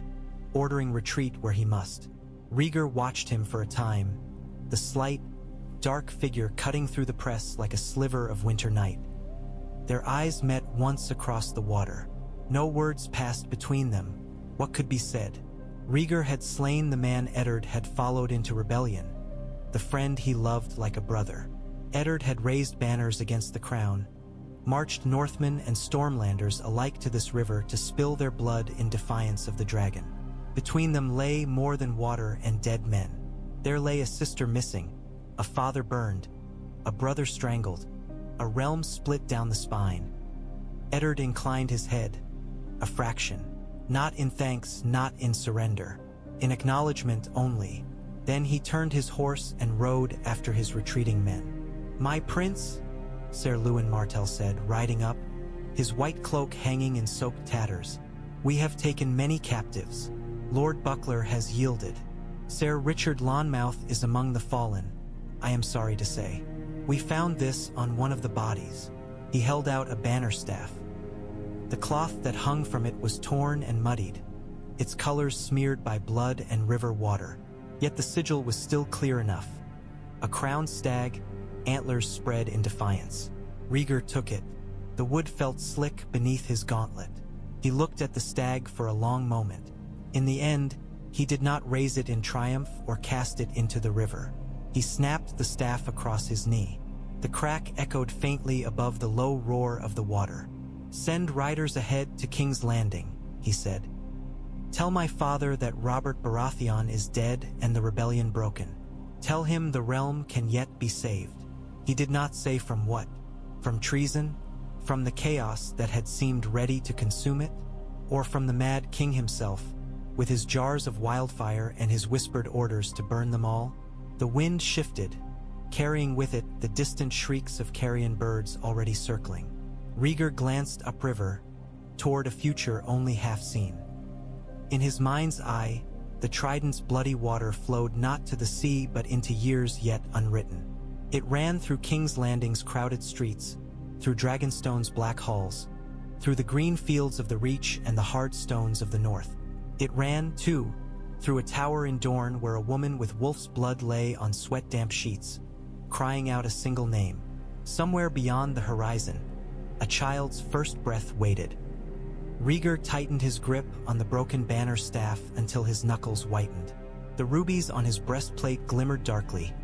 ordering retreat where he must. Rhaegar watched him for a time, the slight, dark figure cutting through the press like a sliver of winter night. Their eyes met once across the water. No words passed between them. What could be said? Rhaegar had slain the man Eddard had followed into rebellion, the friend he loved like a brother. Eddard had raised banners against the crown, marched Northmen and Stormlanders alike to this river to spill their blood in defiance of the dragon. Between them lay more than water and dead men. There lay a sister missing, a father burned, a brother strangled, a realm split down the spine. Eddard inclined his head, a fraction, not in thanks, not in surrender, in acknowledgement only. Then he turned his horse and rode after his retreating men. "My prince," Ser Luwin Martell said, riding up, his white cloak hanging in soaked tatters, "we have taken many captives. Lord Buckler has yielded. Ser Richard Lonmouth is among the fallen, I am sorry to say. We found this on one of the bodies." He held out a banner staff. The cloth that hung from it was torn and muddied, its colors smeared by blood and river water. Yet the sigil was still clear enough. A crowned stag, antlers spread in defiance. Rhaegar took it. The wood felt slick beneath his gauntlet. He looked at the stag for a long moment. In the end, he did not raise it in triumph or cast it into the river. He snapped the staff across his knee. The crack echoed faintly above the low roar of the water. "Send riders ahead to King's Landing," he said. "Tell my father that Robert Baratheon is dead and the rebellion broken. Tell him the realm can yet be saved." He did not say from what. From treason? From the chaos that had seemed ready to consume it? Or from the mad king himself, with his jars of wildfire and his whispered orders to burn them all? The wind shifted, carrying with it the distant shrieks of carrion birds already circling. Rhaegar glanced upriver, toward a future only half seen. In his mind's eye, the Trident's bloody water flowed not to the sea but into years yet unwritten. It ran through King's Landing's crowded streets, through Dragonstone's black halls, through the green fields of the Reach and the hard stones of the north. It ran, too, through a tower in Dorne where a woman with wolf's blood lay on sweat-damp sheets, crying out a single name. Somewhere beyond the horizon, a child's first breath waited. Rhaegar tightened his grip on the broken banner staff until his knuckles whitened. The rubies on his breastplate glimmered darkly,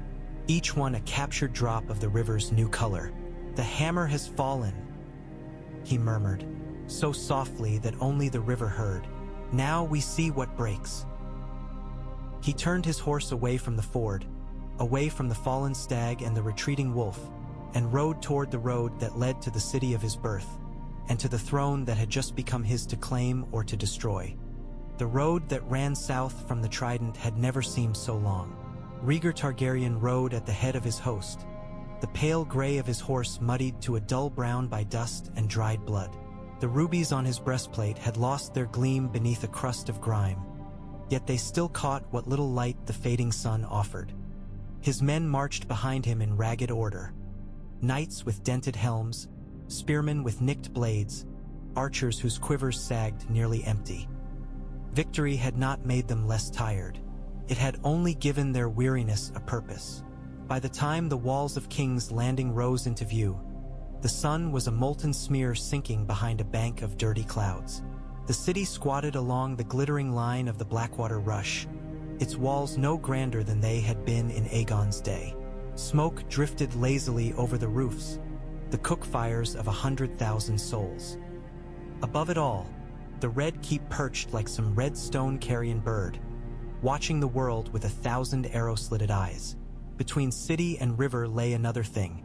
each one a captured drop of the river's new color. "The hammer has fallen," he murmured, so softly that only the river heard. "Now we see what breaks." He turned his horse away from the ford, away from the fallen stag and the retreating wolf, and rode toward the road that led to the city of his birth, and to the throne that had just become his to claim or to destroy. The road that ran south from the Trident had never seemed so long. Rhaegar Targaryen rode at the head of his host, the pale gray of his horse muddied to a dull brown by dust and dried blood. The rubies on his breastplate had lost their gleam beneath a crust of grime, yet they still caught what little light the fading sun offered. His men marched behind him in ragged order. Knights with dented helms, spearmen with nicked blades, archers whose quivers sagged nearly empty. Victory had not made them less tired. It had only given their weariness a purpose. By the time the walls of King's Landing rose into view, the sun was a molten smear sinking behind a bank of dirty clouds. The city squatted along the glittering line of the Blackwater Rush, its walls no grander than they had been in Aegon's day. Smoke drifted lazily over the roofs, the cook fires of 100,000 souls. Above it all, the Red Keep perched like some red stone carrion bird, watching the world with 1,000 arrow-slitted eyes. Between city and river lay another thing,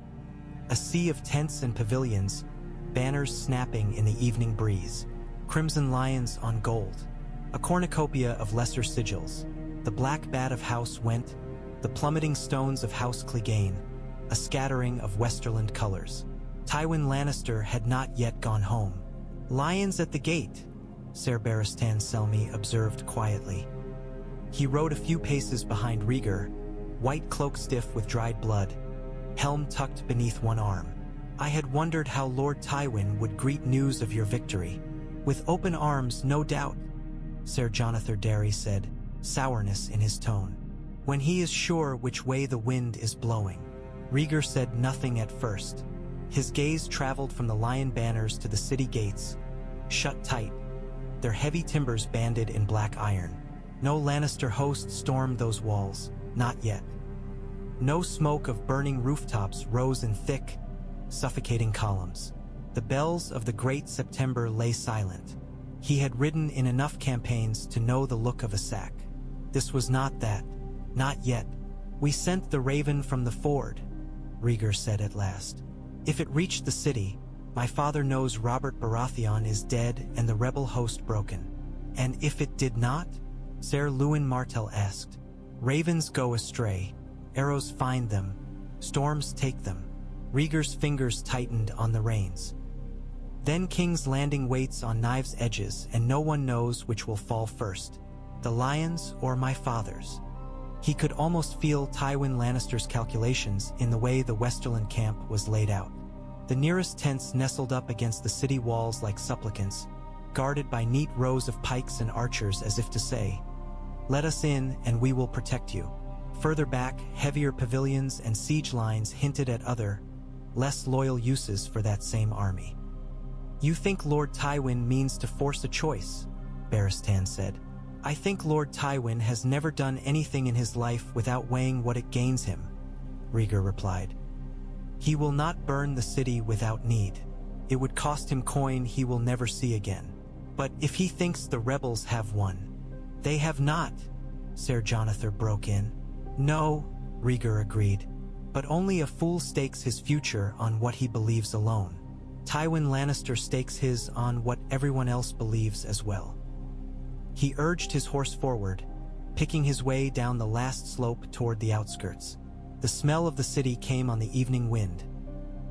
a sea of tents and pavilions, banners snapping in the evening breeze, crimson lions on gold, a cornucopia of lesser sigils, the black bat of House Went, the plummeting stones of House Clegane, a scattering of Westerland colors. Tywin Lannister had not yet gone home. "Lions at the gate," Ser Barristan Selmy observed quietly. He rode a few paces behind Rhaegar, white cloak stiff with dried blood, helm tucked beneath one arm. "I had wondered how Lord Tywin would greet news of your victory." "With open arms, no doubt," Ser Jonathan Darry said, sourness in his tone. "When he is sure which way the wind is blowing." Rhaegar said nothing at first. His gaze traveled from the lion banners to the city gates, shut tight, their heavy timbers banded in black iron. No Lannister host stormed those walls, not yet. No smoke of burning rooftops rose in thick, suffocating columns. The bells of the Great September lay silent. He had ridden in enough campaigns to know the look of a sack. This was not that. Not yet. "We sent the raven from the ford," Rhaegar said at last. "If it reached the city, my father knows Robert Baratheon is dead and the rebel host broken." "And if it did not?" Ser Lewin Martell asked. "Ravens go astray. Arrows find them. Storms take them." Rhaegar's fingers tightened on the reins. "Then King's Landing waits on knives' edges, and no one knows which will fall first, the lions or my father's." He could almost feel Tywin Lannister's calculations in the way the Westerland camp was laid out. The nearest tents nestled up against the city walls like supplicants, guarded by neat rows of pikes and archers as if to say, "Let us in and we will protect you." Further back, heavier pavilions and siege lines hinted at other, less loyal uses for that same army. "You think Lord Tywin means to force a choice," Barristan said. "I think Lord Tywin has never done anything in his life without weighing what it gains him," Rhaegar replied. "He will not burn the city without need. It would cost him coin he will never see again. But if he thinks the rebels have won—" "They have not," Ser Jonathan broke in. "No," Rhaegar agreed, "but only a fool stakes his future on what he believes alone. Tywin Lannister stakes his on what everyone else believes as well." He urged his horse forward, picking his way down the last slope toward the outskirts. The smell of the city came on the evening wind.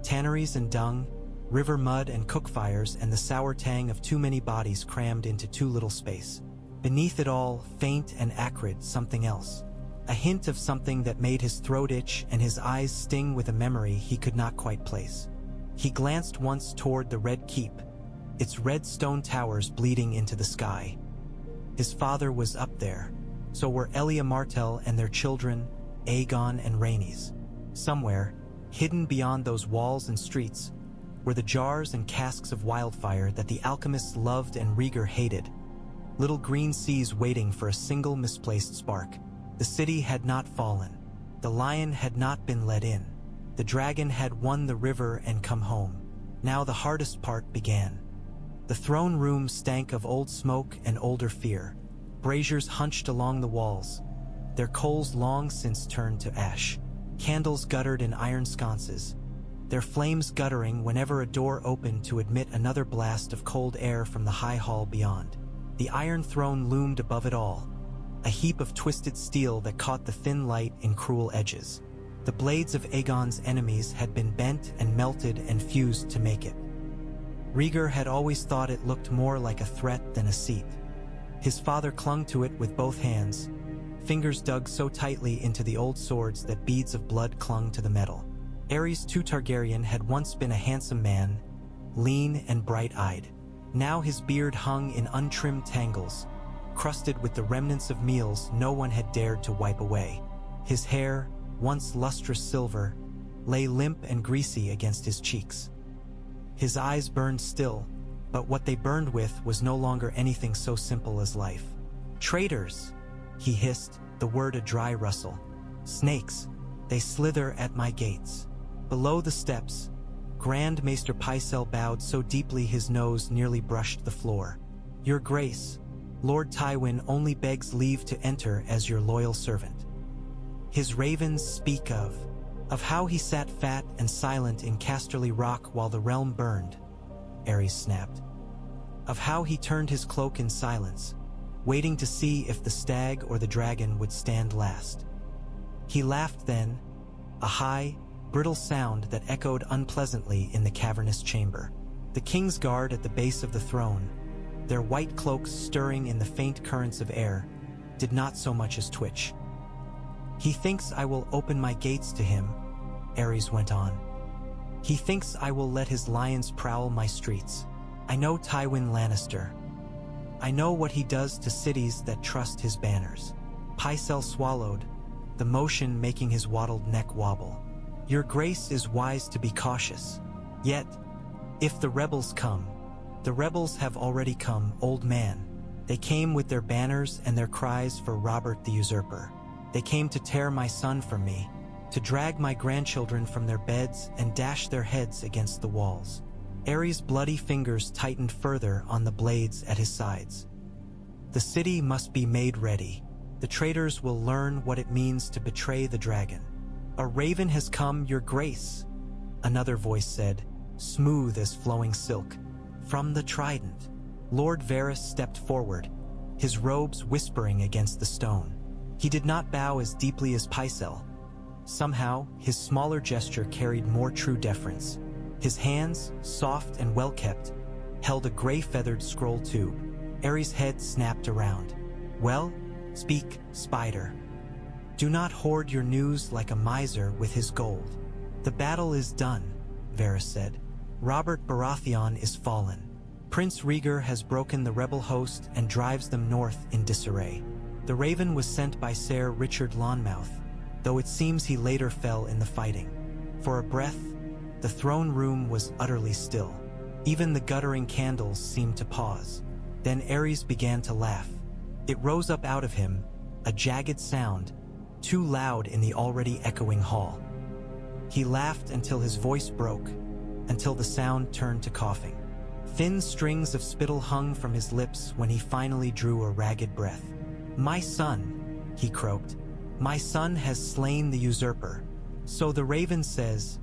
Tanneries and dung, river mud and cook fires, and the sour tang of too many bodies crammed into too little space. Beneath it all, faint and acrid, something else. A hint of something that made his throat itch and his eyes sting with a memory he could not quite place. He glanced once toward the Red Keep, its red stone towers bleeding into the sky. His father was up there. So were Elia Martell and their children, Aegon and Rhaenys. Somewhere, hidden beyond those walls and streets, were the jars and casks of wildfire that the alchemists loved and Rhaegar hated. Little green seas waiting for a single misplaced spark. The city had not fallen. The lion had not been let in. The dragon had won the river and come home. Now the hardest part began. The throne room stank of old smoke and older fear. Braziers hunched along the walls, their coals long since turned to ash. Candles guttered in iron sconces, their flames guttering whenever a door opened to admit another blast of cold air from the high hall beyond. The Iron Throne loomed above it all, a heap of twisted steel that caught the thin light in cruel edges. The blades of Aegon's enemies had been bent and melted and fused to make it. Rhaegar had always thought it looked more like a threat than a seat. His father clung to it with both hands, fingers dug so tightly into the old swords that beads of blood clung to the metal. Aerys II Targaryen had once been a handsome man, lean and bright-eyed. Now his beard hung in untrimmed tangles, crusted with the remnants of meals no one had dared to wipe away. His hair, once lustrous silver, lay limp and greasy against his cheeks. His eyes burned still, but what they burned with was no longer anything so simple as life. "Traitors!" he hissed, the word a dry rustle. "Snakes, they slither at my gates." Below the steps, Grand Maester Pycelle bowed so deeply his nose nearly brushed the floor. "Your Grace, Lord Tywin only begs leave to enter as your loyal servant." His ravens speak of how he sat fat and silent in Casterly Rock while the realm burned, Aerys snapped. Of how he turned his cloak in silence, waiting to see if the stag or the dragon would stand last. He laughed then, a high, brittle sound that echoed unpleasantly in the cavernous chamber. The king's guard at the base of the throne, their white cloaks stirring in the faint currents of air, did not so much as twitch. "He thinks I will open my gates to him," Aerys went on. "He thinks I will let his lions prowl my streets. I know Tywin Lannister. I know what he does to cities that trust his banners." Pycelle swallowed, the motion making his wattled neck wobble. "Your Grace is wise to be cautious. Yet, if the rebels come, the rebels have already come, old man. They came with their banners and their cries for Robert the Usurper. They came to tear my son from me, to drag my grandchildren from their beds and dash their heads against the walls." Aerys' bloody fingers tightened further on the blades at his sides. "The city must be made ready. The traitors will learn what it means to betray the dragon." "A raven has come, Your Grace," another voice said, smooth as flowing silk. "From the Trident." Lord Varys stepped forward, his robes whispering against the stone. He did not bow as deeply as Pycelle. Somehow, his smaller gesture carried more true deference. His hands, soft and well-kept, held a gray-feathered scroll tube. Aerys' head snapped around. "Well, speak, spider. Do not hoard your news like a miser with his gold." "The battle is done," Varys said. "Robert Baratheon is fallen. Prince Rhaegar has broken the rebel host and drives them north in disarray. The Raven was sent by Sir Richard Lonmouth, though it seems he later fell in the fighting." For a breath, the throne room was utterly still. Even the guttering candles seemed to pause. Then Aerys began to laugh. It rose up out of him, a jagged sound, too loud in the already echoing hall. He laughed until his voice broke, until the sound turned to coughing. Thin strings of spittle hung from his lips when he finally drew a ragged breath. "My son," he croaked. "My son has slain the usurper." "So the Raven says,"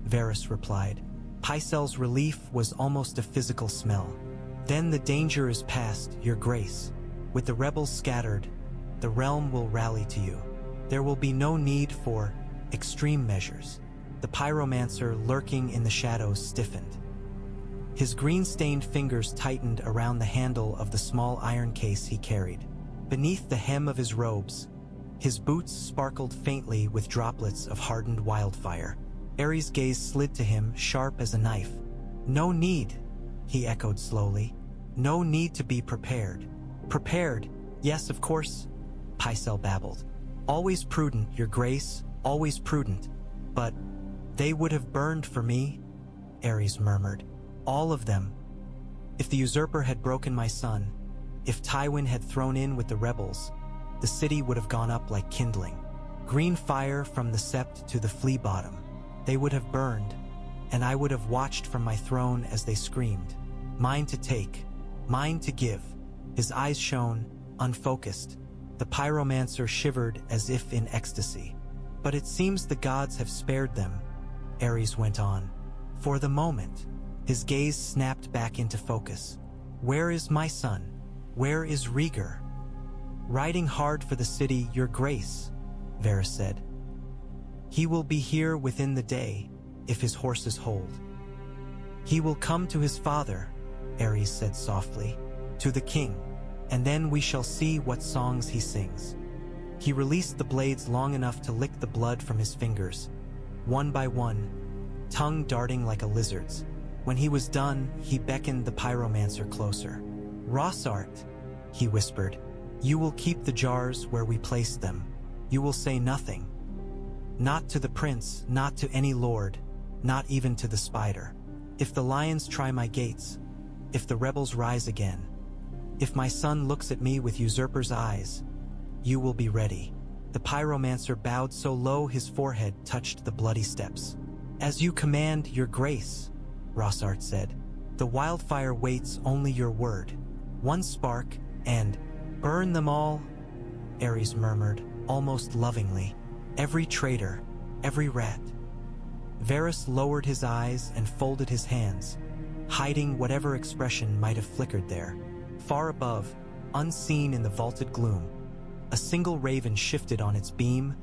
Varys replied. Pycelle's relief was almost a physical smell. "Then the danger is past, Your Grace. With the rebels scattered, the realm will rally to you. There will be no need for extreme measures." The pyromancer lurking in the shadows stiffened. His green-stained fingers tightened around the handle of the small iron case he carried. Beneath the hem of his robes, his boots sparkled faintly with droplets of hardened wildfire. Aerys' gaze slid to him, sharp as a knife. "No need," he echoed slowly. "No need to be prepared." "Prepared? Yes, of course," Pycelle babbled. "Always prudent, Your Grace, always prudent. But they would have burned for me," Aerys murmured. "All of them. If the usurper had broken my son, if Tywin had thrown in with the rebels, the city would have gone up like kindling. Green fire from the sept to the flea bottom. They would have burned, and I would have watched from my throne as they screamed. Mine to take, mine to give." His eyes shone, unfocused. The pyromancer shivered as if in ecstasy. "But it seems the gods have spared them," Aerys went on. "For the moment." His gaze snapped back into focus. "Where is my son? Where is Rhaegar?" "Riding hard for the city, Your Grace," Varys said. He will be here within the day, if his horses hold. He will come to his father, Aerys said softly, to the king, and then we shall see what songs he sings. He released the blades long enough to lick the blood from his fingers, one by one, tongue darting like a lizard's. When he was done, he beckoned the pyromancer closer. Rossart, he whispered, you will keep the jars where we placed them. You will say nothing. Not to the prince, not to any lord, not even to the spider. If the lions try my gates, if the rebels rise again, if my son looks at me with usurper's eyes, you will be ready. The pyromancer bowed so low his forehead touched the bloody steps. As you command, your grace, Rossart said. The wildfire waits only your word. One spark, and burn them all, Aerys murmured, almost lovingly. Every traitor, every rat. Varys lowered his eyes and folded his hands, hiding whatever expression might have flickered there. Far above, unseen in the vaulted gloom, a single raven shifted on its beam,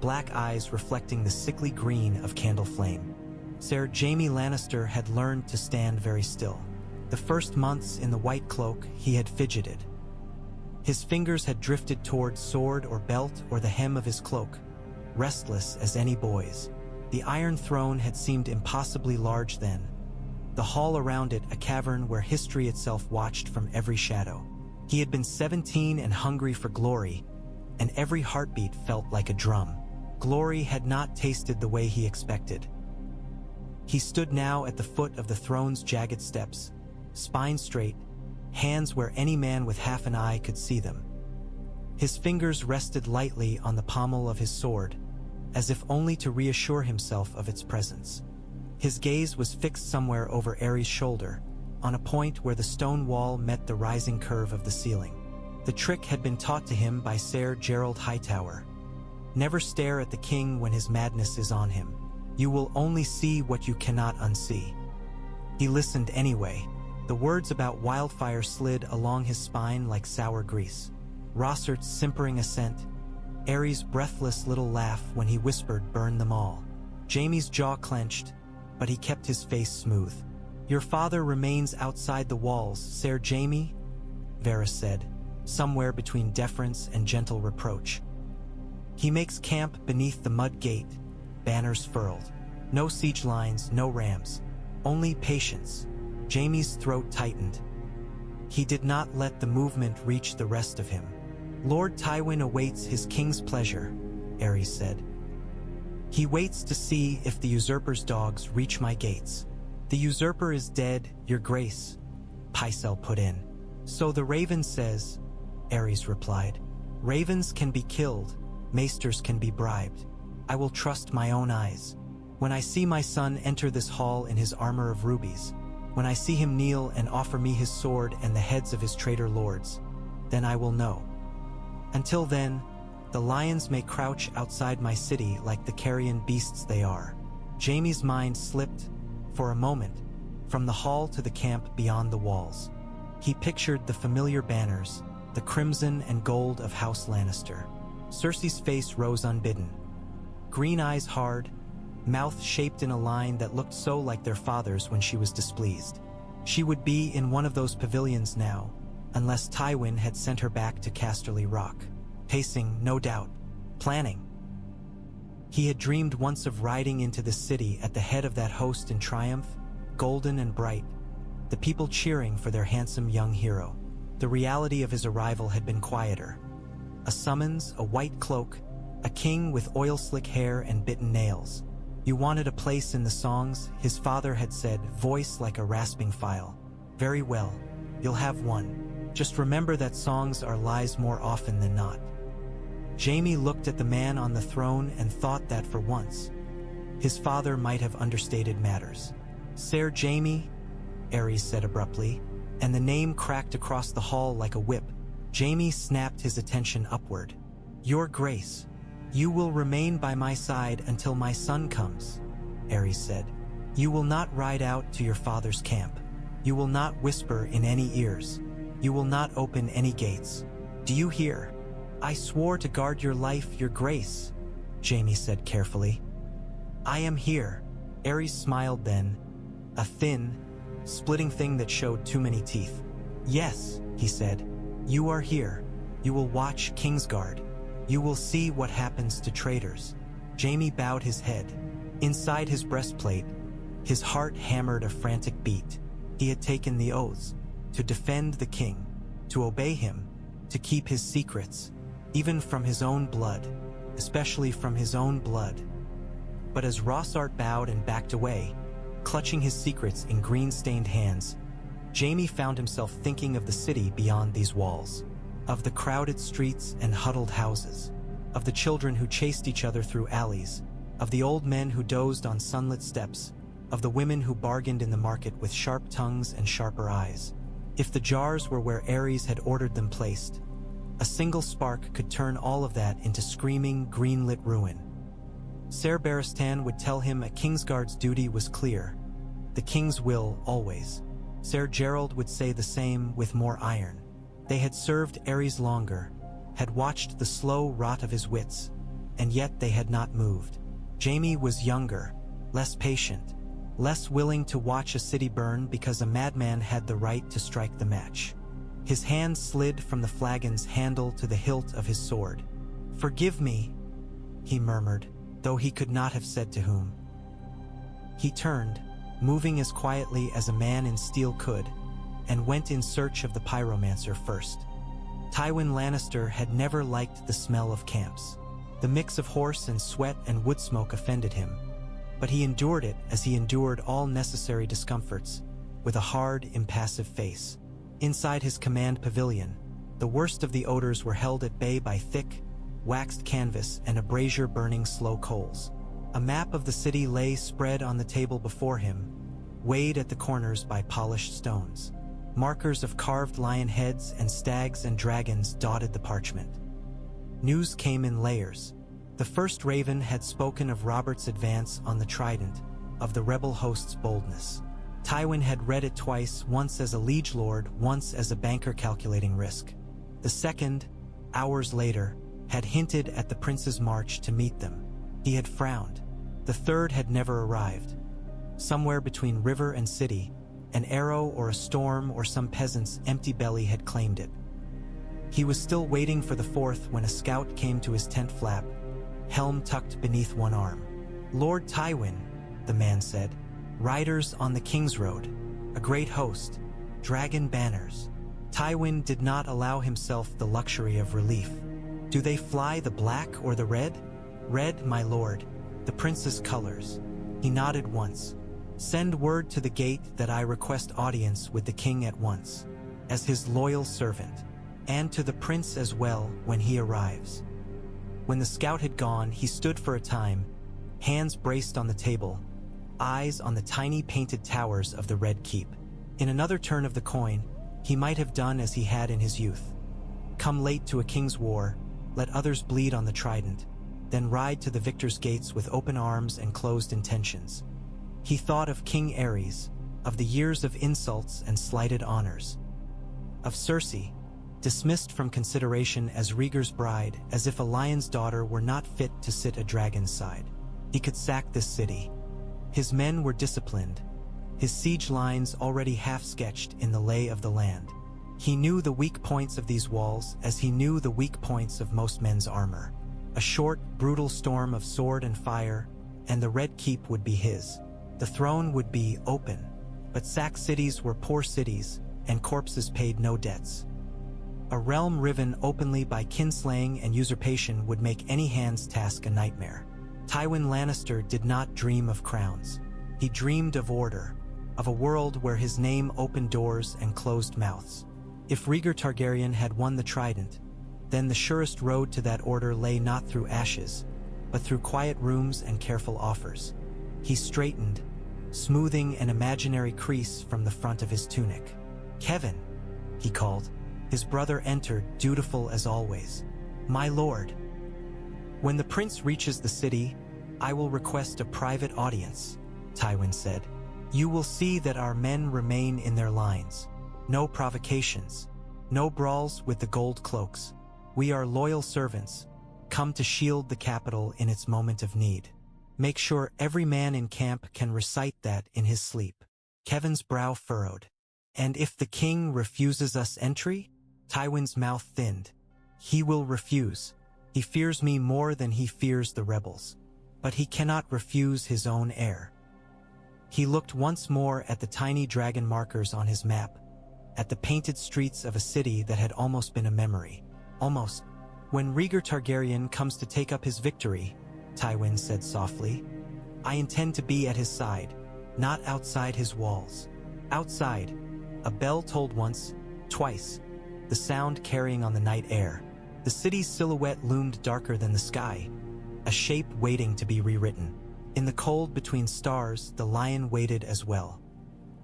black eyes reflecting the sickly green of candle flame. Sir Jaime Lannister had learned to stand very still. The first months in the White Cloak, he had fidgeted. His fingers had drifted toward sword or belt or the hem of his cloak, restless as any boy's. The Iron Throne had seemed impossibly large then, the hall around it a cavern where history itself watched from every shadow. He had been 17 and hungry for glory, and every heartbeat felt like a drum. Glory had not tasted the way he expected. He stood now at the foot of the throne's jagged steps, spine straight, hands where any man with half an eye could see them. His fingers rested lightly on the pommel of his sword, as if only to reassure himself of its presence. His gaze was fixed somewhere over Aerys' shoulder, on a point where the stone wall met the rising curve of the ceiling. The trick had been taught to him by Ser Gerald Hightower. Never stare at the king when his madness is on him. You will only see what you cannot unsee. He listened anyway. The words about wildfire slid along his spine like sour grease. Rossart's simpering assent, Aerys' breathless little laugh when he whispered, burn them all. Jaime's jaw clenched, but he kept his face smooth. Your father remains outside the walls, Ser Jaime, Varys said, somewhere between deference and gentle reproach. He makes camp beneath the mud gate, banners furled. No siege lines, no rams. Only patience. Jaime's throat tightened. He did not let the movement reach the rest of him. Lord Tywin awaits his king's pleasure, Aerys said. He waits to see if the usurper's dogs reach my gates. The usurper is dead, your grace, Pycelle put in. So the raven says, Aerys replied. Ravens can be killed, maesters can be bribed. I will trust my own eyes. When I see my son enter this hall in his armor of rubies, when I see him kneel and offer me his sword and the heads of his traitor lords, then I will know. Until then, the lions may crouch outside my city like the carrion beasts they are. Jaime's mind slipped, for a moment, from the hall to the camp beyond the walls. He pictured the familiar banners, the crimson and gold of House Lannister. Cersei's face rose unbidden. Green eyes hard, mouth shaped in a line that looked so like their father's when she was displeased. She would be in one of those pavilions now, unless Tywin had sent her back to Casterly Rock. Pacing, no doubt. Planning. He had dreamed once of riding into the city at the head of that host in triumph, golden and bright, the people cheering for their handsome young hero. The reality of his arrival had been quieter. A summons, a white cloak, a king with oil-slick hair and bitten nails. You wanted a place in the songs, his father had said, voice like a rasping file. Very well, you'll have one. Just remember that songs are lies more often than not. Jaime looked at the man on the throne and thought that for once, his father might have understated matters. Ser Jaime, Aerys said abruptly, and the name cracked across the hall like a whip. Jaime snapped his attention upward. Your grace, you will remain by my side until my son comes, Aerys said. You will not ride out to your father's camp. You will not whisper in any ears. You will not open any gates. Do you hear? I swore to guard your life, your grace, Jaime said carefully. I am here. Aerys smiled then, a thin, splitting thing that showed too many teeth. Yes, he said. You are here. You will watch Kingsguard. You will see what happens to traitors. Jaime bowed his head. Inside his breastplate, his heart hammered a frantic beat. He had taken the oaths to defend the king, to obey him, to keep his secrets, even from his own blood, especially from his own blood. But as Rossart bowed and backed away, clutching his secrets in green-stained hands, Jaime found himself thinking of the city beyond these walls, of the crowded streets and huddled houses, of the children who chased each other through alleys, of the old men who dozed on sunlit steps, of the women who bargained in the market with sharp tongues and sharper eyes. If the jars were where Aerys had ordered them placed, a single spark could turn all of that into screaming, green-lit ruin. Ser Barristan would tell him a Kingsguard's duty was clear, the king's will always. Ser Gerald would say the same with more iron. They had served Aerys longer, had watched the slow rot of his wits, and yet they had not moved. Jaime was younger, less patient, less willing to watch a city burn because a madman had the right to strike the match. His hand slid from the flagon's handle to the hilt of his sword. "Forgive me," he murmured, though he could not have said to whom. He turned, moving as quietly as a man in steel could, and went in search of the pyromancer first. Tywin Lannister had never liked the smell of camps. The mix of horse and sweat and wood smoke offended him, but he endured it as he endured all necessary discomforts, with a hard, impassive face. Inside his command pavilion, the worst of the odors were held at bay by thick, waxed canvas and a brazier burning slow coals. A map of the city lay spread on the table before him, weighed at the corners by polished stones. Markers of carved lion heads and stags and dragons dotted the parchment. News came in layers. The first raven had spoken of Robert's advance on the Trident, of the rebel host's boldness. Tywin had read it twice, once as a liege lord, once as a banker calculating risk. The second, hours later, had hinted at the prince's march to meet them. He had frowned. The third had never arrived. Somewhere between river and city, an arrow or a storm or some peasant's empty belly had claimed it. He was still waiting for the fourth when a scout came to his tent flap, helm tucked beneath one arm. "Lord Tywin," the man said, "riders on the King's Road, a great host, dragon banners." Tywin did not allow himself the luxury of relief. "Do they fly the black or the red?" "Red, my lord, the prince's colors." He nodded once. "Send word to the gate that I request audience with the king at once, as his loyal servant, and to the prince as well when he arrives." When the scout had gone, he stood for a time, hands braced on the table, eyes on the tiny painted towers of the Red Keep. In another turn of the coin, he might have done as he had in his youth. Come late to a king's war, let others bleed on the Trident, then ride to the victor's gates with open arms and closed intentions. He thought of King Aerys, of the years of insults and slighted honors, of Cersei, dismissed from consideration as Rhaegar's bride, as if a lion's daughter were not fit to sit a dragon's side. He could sack this city. His men were disciplined, his siege lines already half-sketched in the lay of the land. He knew the weak points of these walls as he knew the weak points of most men's armor. A short, brutal storm of sword and fire, and the Red Keep would be his. The throne would be open, but sacked cities were poor cities, and corpses paid no debts. A realm riven openly by kinslaying and usurpation would make any hand's task a nightmare. Tywin Lannister did not dream of crowns. He dreamed of order, of a world where his name opened doors and closed mouths. If Rhaegar Targaryen had won the Trident, then the surest road to that order lay not through ashes, but through quiet rooms and careful offers. He straightened, smoothing an imaginary crease from the front of his tunic. "Kevin," he called. His brother entered, dutiful as always. "My lord." "When the prince reaches the city, I will request a private audience," Tywin said. "You will see that our men remain in their lines. No provocations, no brawls with the gold cloaks. We are loyal servants, come to shield the capital in its moment of need." Make sure every man in camp can recite that in his sleep. Kevin's brow furrowed. And if the king refuses us entry? Tywin's mouth thinned. He will refuse. He fears me more than he fears the rebels. But he cannot refuse his own heir. He looked once more at the tiny dragon markers on his map, at the painted streets of a city that had almost been a memory. Almost. When Rhaegar Targaryen comes to take up his victory, Tywin said softly, I intend to be at his side, not outside his walls. Outside. A bell tolled once, twice, the sound carrying on the night air. The city's silhouette loomed darker than the sky, a shape waiting to be rewritten. In the cold between stars, the lion waited as well.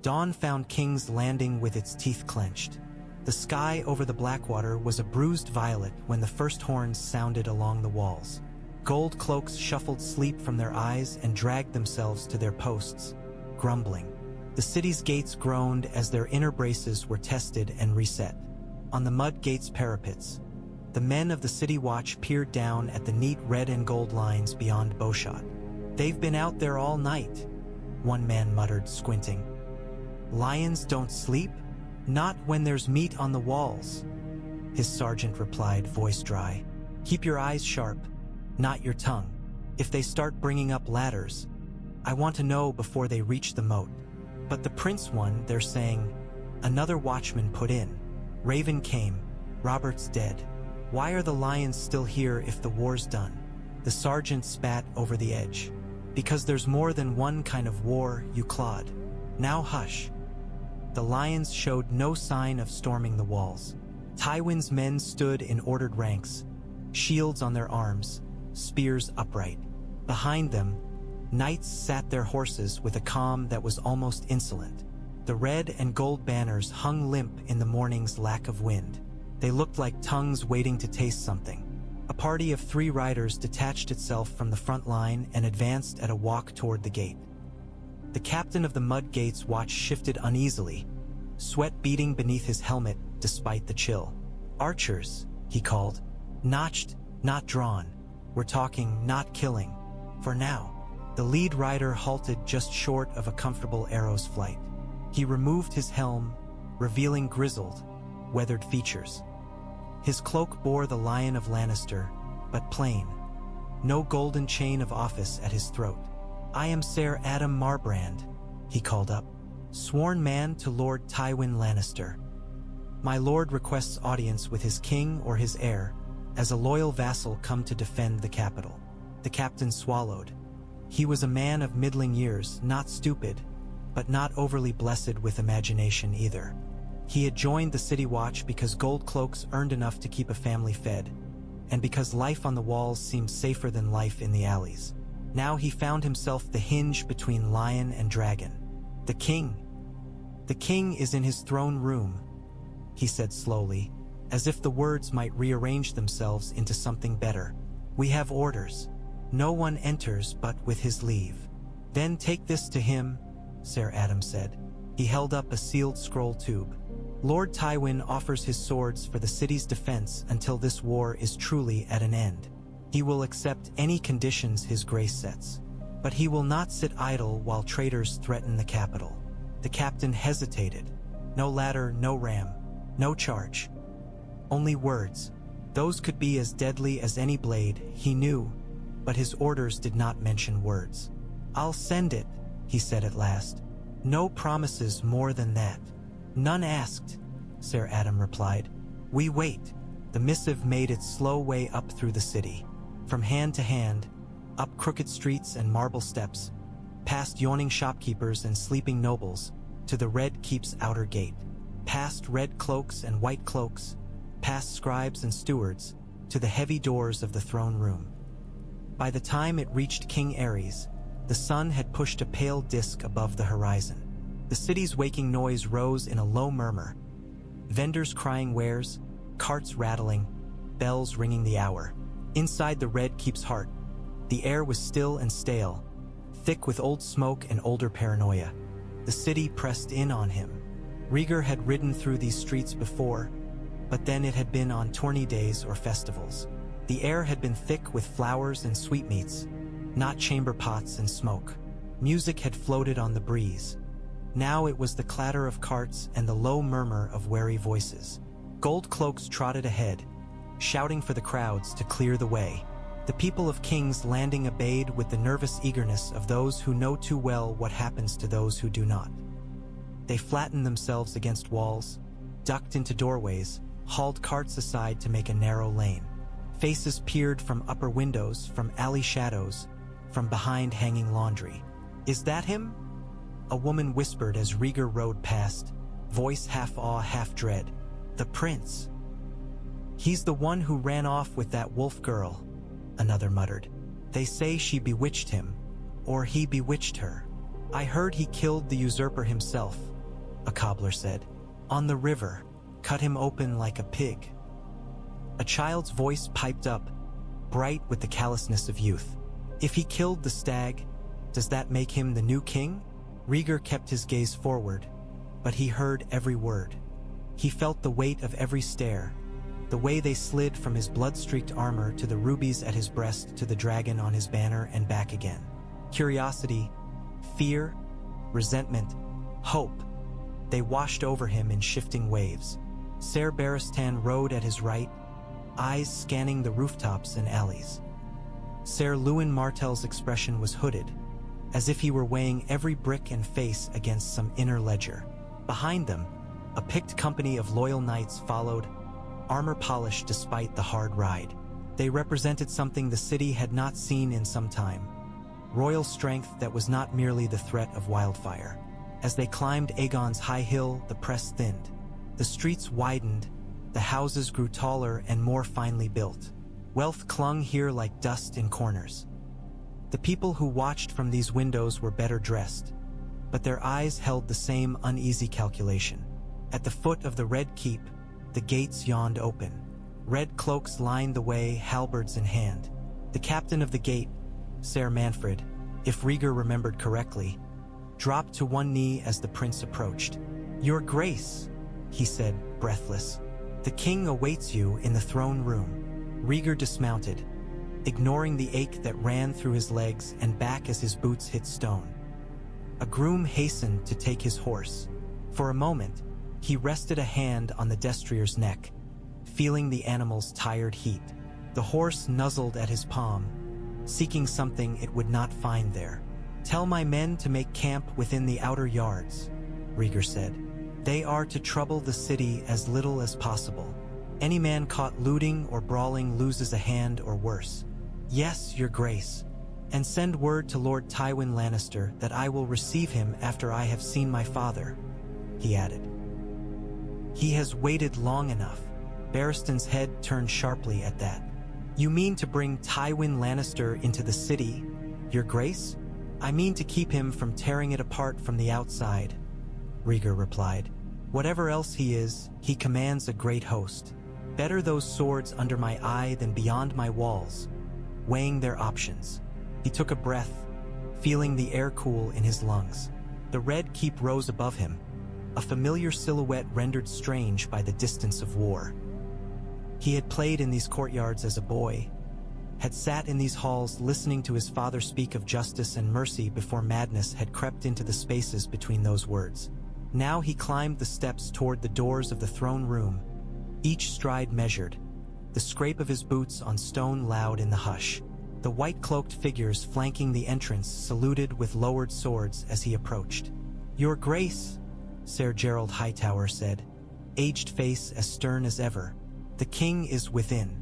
Dawn found King's Landing with its teeth clenched. The sky over the Blackwater was a bruised violet when the first horns sounded along the walls. Gold cloaks shuffled sleep from their eyes and dragged themselves to their posts, grumbling. The city's gates groaned as their inner braces were tested and reset. On the mud gate's parapets, the men of the city watch peered down at the neat red and gold lines beyond bowshot. They've been out there all night, one man muttered, squinting. Lions don't sleep? Not when there's meat on the walls, his sergeant replied, voice dry. Keep your eyes sharp, not your tongue. If they start bringing up ladders, I want to know before they reach the moat. But the prince one, they're saying, another watchman put in. Raven came. Robert's dead. Why are the lions still here if the war's done? The sergeant spat over the edge. Because there's more than one kind of war, you clod. Now hush. The lions showed no sign of storming the walls. Tywin's men stood in ordered ranks, shields on their arms, spears upright. Behind them, knights sat their horses with a calm that was almost insolent. The red and gold banners hung limp in the morning's lack of wind. They looked like tongues waiting to taste something. A party of 3 riders detached itself from the front line and advanced at a walk toward the gate. The captain of the mud gate's watch shifted uneasily, sweat beading beneath his helmet despite the chill. Archers, he called. Notched, not drawn. We're talking not killing. For now. The lead rider halted just short of a comfortable arrow's flight. He removed his helm, revealing grizzled, weathered features. His cloak bore the Lion of Lannister, but plain. No golden chain of office at his throat. I am Ser Adam Marbrand, he called up, sworn man to Lord Tywin Lannister. My lord requests audience with his king or his heir, as a loyal vassal come to defend the capital. The captain swallowed. He was a man of middling years, not stupid, but not overly blessed with imagination either. He had joined the city watch because gold cloaks earned enough to keep a family fed, and because life on the walls seemed safer than life in the alleys. Now he found himself the hinge between lion and dragon. The king. The king is in his throne room, he said slowly, as if the words might rearrange themselves into something better. We have orders. No one enters but with his leave. Then take this to him, Ser Adam said. He held up a sealed scroll tube. Lord Tywin offers his swords for the city's defense until this war is truly at an end. He will accept any conditions his grace sets. But he will not sit idle while traitors threaten the capital. The captain hesitated. No ladder, no ram, no charge. Only words. Those could be as deadly as any blade, he knew, but his orders did not mention words. I'll send it, he said at last. No promises more than that. None asked, Ser Adam replied. We wait. The missive made its slow way up through the city. From hand to hand, up crooked streets and marble steps, past yawning shopkeepers and sleeping nobles, to the Red Keep's outer gate. Past red cloaks and white cloaks, past scribes and stewards, to the heavy doors of the throne room. By the time it reached King Aerys, the sun had pushed a pale disk above the horizon. The city's waking noise rose in a low murmur. Vendors crying wares, carts rattling, bells ringing the hour. Inside the Red Keep's heart, the air was still and stale, thick with old smoke and older paranoia. The city pressed in on him. Rhaegar had ridden through these streets before, but then it had been on tourney days or festivals. The air had been thick with flowers and sweetmeats, not chamber pots and smoke. Music had floated on the breeze. Now it was the clatter of carts and the low murmur of wary voices. Gold cloaks trotted ahead, shouting for the crowds to clear the way. The people of King's Landing obeyed with the nervous eagerness of those who know too well what happens to those who do not. They flattened themselves against walls, ducked into doorways, hauled carts aside to make a narrow lane. Faces peered from upper windows, from alley shadows, from behind hanging laundry. "Is that him?" A woman whispered as Rhaegar rode past, voice half awe, half dread. "The prince." "He's the one who ran off with that wolf girl," another muttered. "They say she bewitched him, or he bewitched her." "I heard he killed the usurper himself," a cobbler said. "On the river, cut him open like a pig." A child's voice piped up, bright with the callousness of youth. "If he killed the stag, does that make him the new king?" Rhaegar kept his gaze forward, but he heard every word. He felt the weight of every stare, the way they slid from his blood-streaked armor to the rubies at his breast to the dragon on his banner and back again. Curiosity, fear, resentment, hope, they washed over him in shifting waves. Ser Barristan rode at his right, eyes scanning the rooftops and alleys. Ser Luwin Martell's expression was hooded, as if he were weighing every brick and face against some inner ledger. Behind them, a picked company of loyal knights followed, armor polished despite the hard ride. They represented something the city had not seen in some time. Royal strength that was not merely the threat of wildfire. As they climbed Aegon's high hill, the press thinned. The streets widened, the houses grew taller and more finely built. Wealth clung here like dust in corners. The people who watched from these windows were better dressed, but their eyes held the same uneasy calculation. At the foot of the Red Keep, the gates yawned open. Red cloaks lined the way, halberds in hand. The captain of the gate, Ser Manfred, if Rhaegar remembered correctly, dropped to one knee as the prince approached. "Your Grace," he said, breathless. "The king awaits you in the throne room." Rhaegar dismounted, ignoring the ache that ran through his legs and back as his boots hit stone. A groom hastened to take his horse. For a moment, he rested a hand on the destrier's neck, feeling the animal's tired heat. The horse nuzzled at his palm, seeking something it would not find there. "Tell my men to make camp within the outer yards," Rhaegar said. "They are to trouble the city as little as possible. Any man caught looting or brawling loses a hand or worse." "Yes, your grace. And send word to Lord Tywin Lannister that I will receive him after I have seen my father," he added. "He has waited long enough." Barristan's head turned sharply at that. "You mean to bring Tywin Lannister into the city, your grace?" "I mean to keep him from tearing it apart from the outside," Rhaegar replied. "Whatever else he is, he commands a great host. Better those swords under my eye than beyond my walls," weighing their options. He took a breath, feeling the air cool in his lungs. The Red Keep rose above him, a familiar silhouette rendered strange by the distance of war. He had played in these courtyards as a boy, had sat in these halls listening to his father speak of justice and mercy before madness had crept into the spaces between those words. Now he climbed the steps toward the doors of the throne room, each stride measured, the scrape of his boots on stone loud in the hush. The white-cloaked figures flanking the entrance saluted with lowered swords as he approached. "Your Grace," Ser Gerald Hightower said, aged face as stern as ever, "the king is within."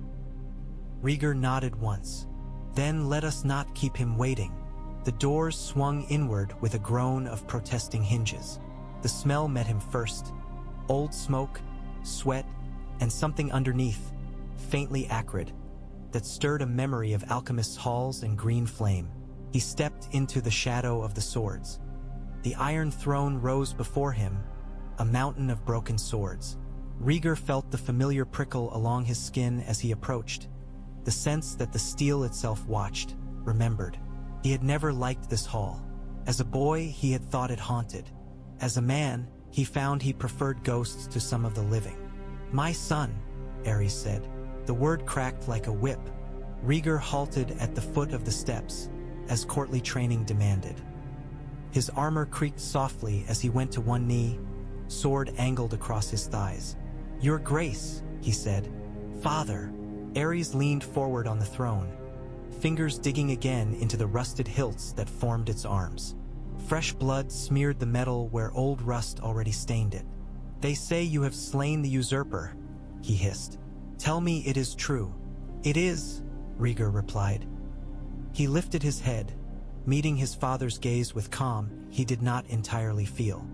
Rhaegar nodded once. "Then let us not keep him waiting." The doors swung inward with a groan of protesting hinges. The smell met him first. Old smoke, sweat, and something underneath, faintly acrid, that stirred a memory of alchemists' halls and green flame. He stepped into the shadow of the swords. The Iron Throne rose before him, a mountain of broken swords. Rhaegar felt the familiar prickle along his skin as he approached, the sense that the steel itself watched, remembered. He had never liked this hall. As a boy, he had thought it haunted. As a man, he found he preferred ghosts to some of the living. "My son," Aerys said. The word cracked like a whip. Rhaegar halted at the foot of the steps, as courtly training demanded. His armor creaked softly as he went to one knee, sword angled across his thighs. "Your Grace," he said. "Father." Aerys leaned forward on the throne, fingers digging again into the rusted hilts that formed its arms. Fresh blood smeared the metal where old rust already stained it. "They say you have slain the usurper," he hissed. "Tell me it is true." "It is," Rhaegar replied. He lifted his head, meeting his father's gaze with calm he did not entirely feel.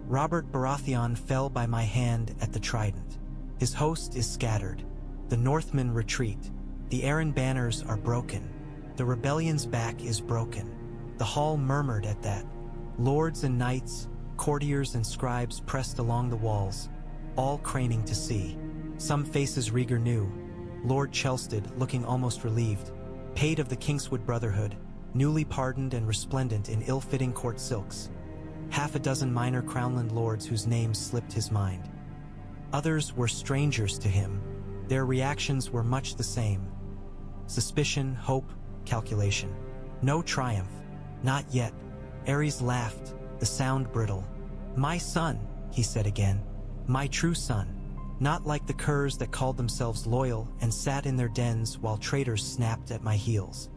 "Robert Baratheon fell by my hand at the Trident. His host is scattered. The Northmen retreat. The Arryn banners are broken. The rebellion's back is broken." The hall murmured at that. Lords and knights, courtiers and scribes pressed along the walls, all craning to see. Some faces Rhaegar knew. Lord Chelsted, looking almost relieved, paid of the Kingswood Brotherhood, newly pardoned and resplendent in ill-fitting court silks. Half a dozen minor Crownland lords whose names slipped his mind. Others were strangers to him. Their reactions were much the same. Suspicion, hope, calculation. No triumph. Not yet. Aerys laughed, the sound brittle. "My son," he said again. "My true son. Not like the curs that called themselves loyal and sat in their dens while traitors snapped at my heels."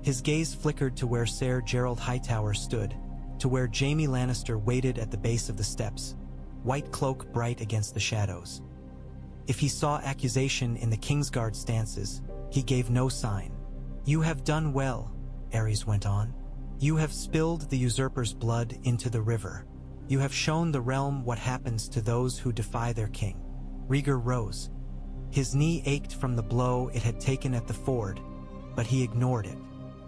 His gaze flickered to where Ser Gerald Hightower stood, to where Jaime Lannister waited at the base of the steps, white cloak bright against the shadows. If he saw accusation in the Kingsguard stances, he gave no sign. "You have done well," Aerys went on. "You have spilled the usurper's blood into the river. You have shown the realm what happens to those who defy their king." Rhaegar rose. His knee ached from the blow it had taken at the ford, but he ignored it.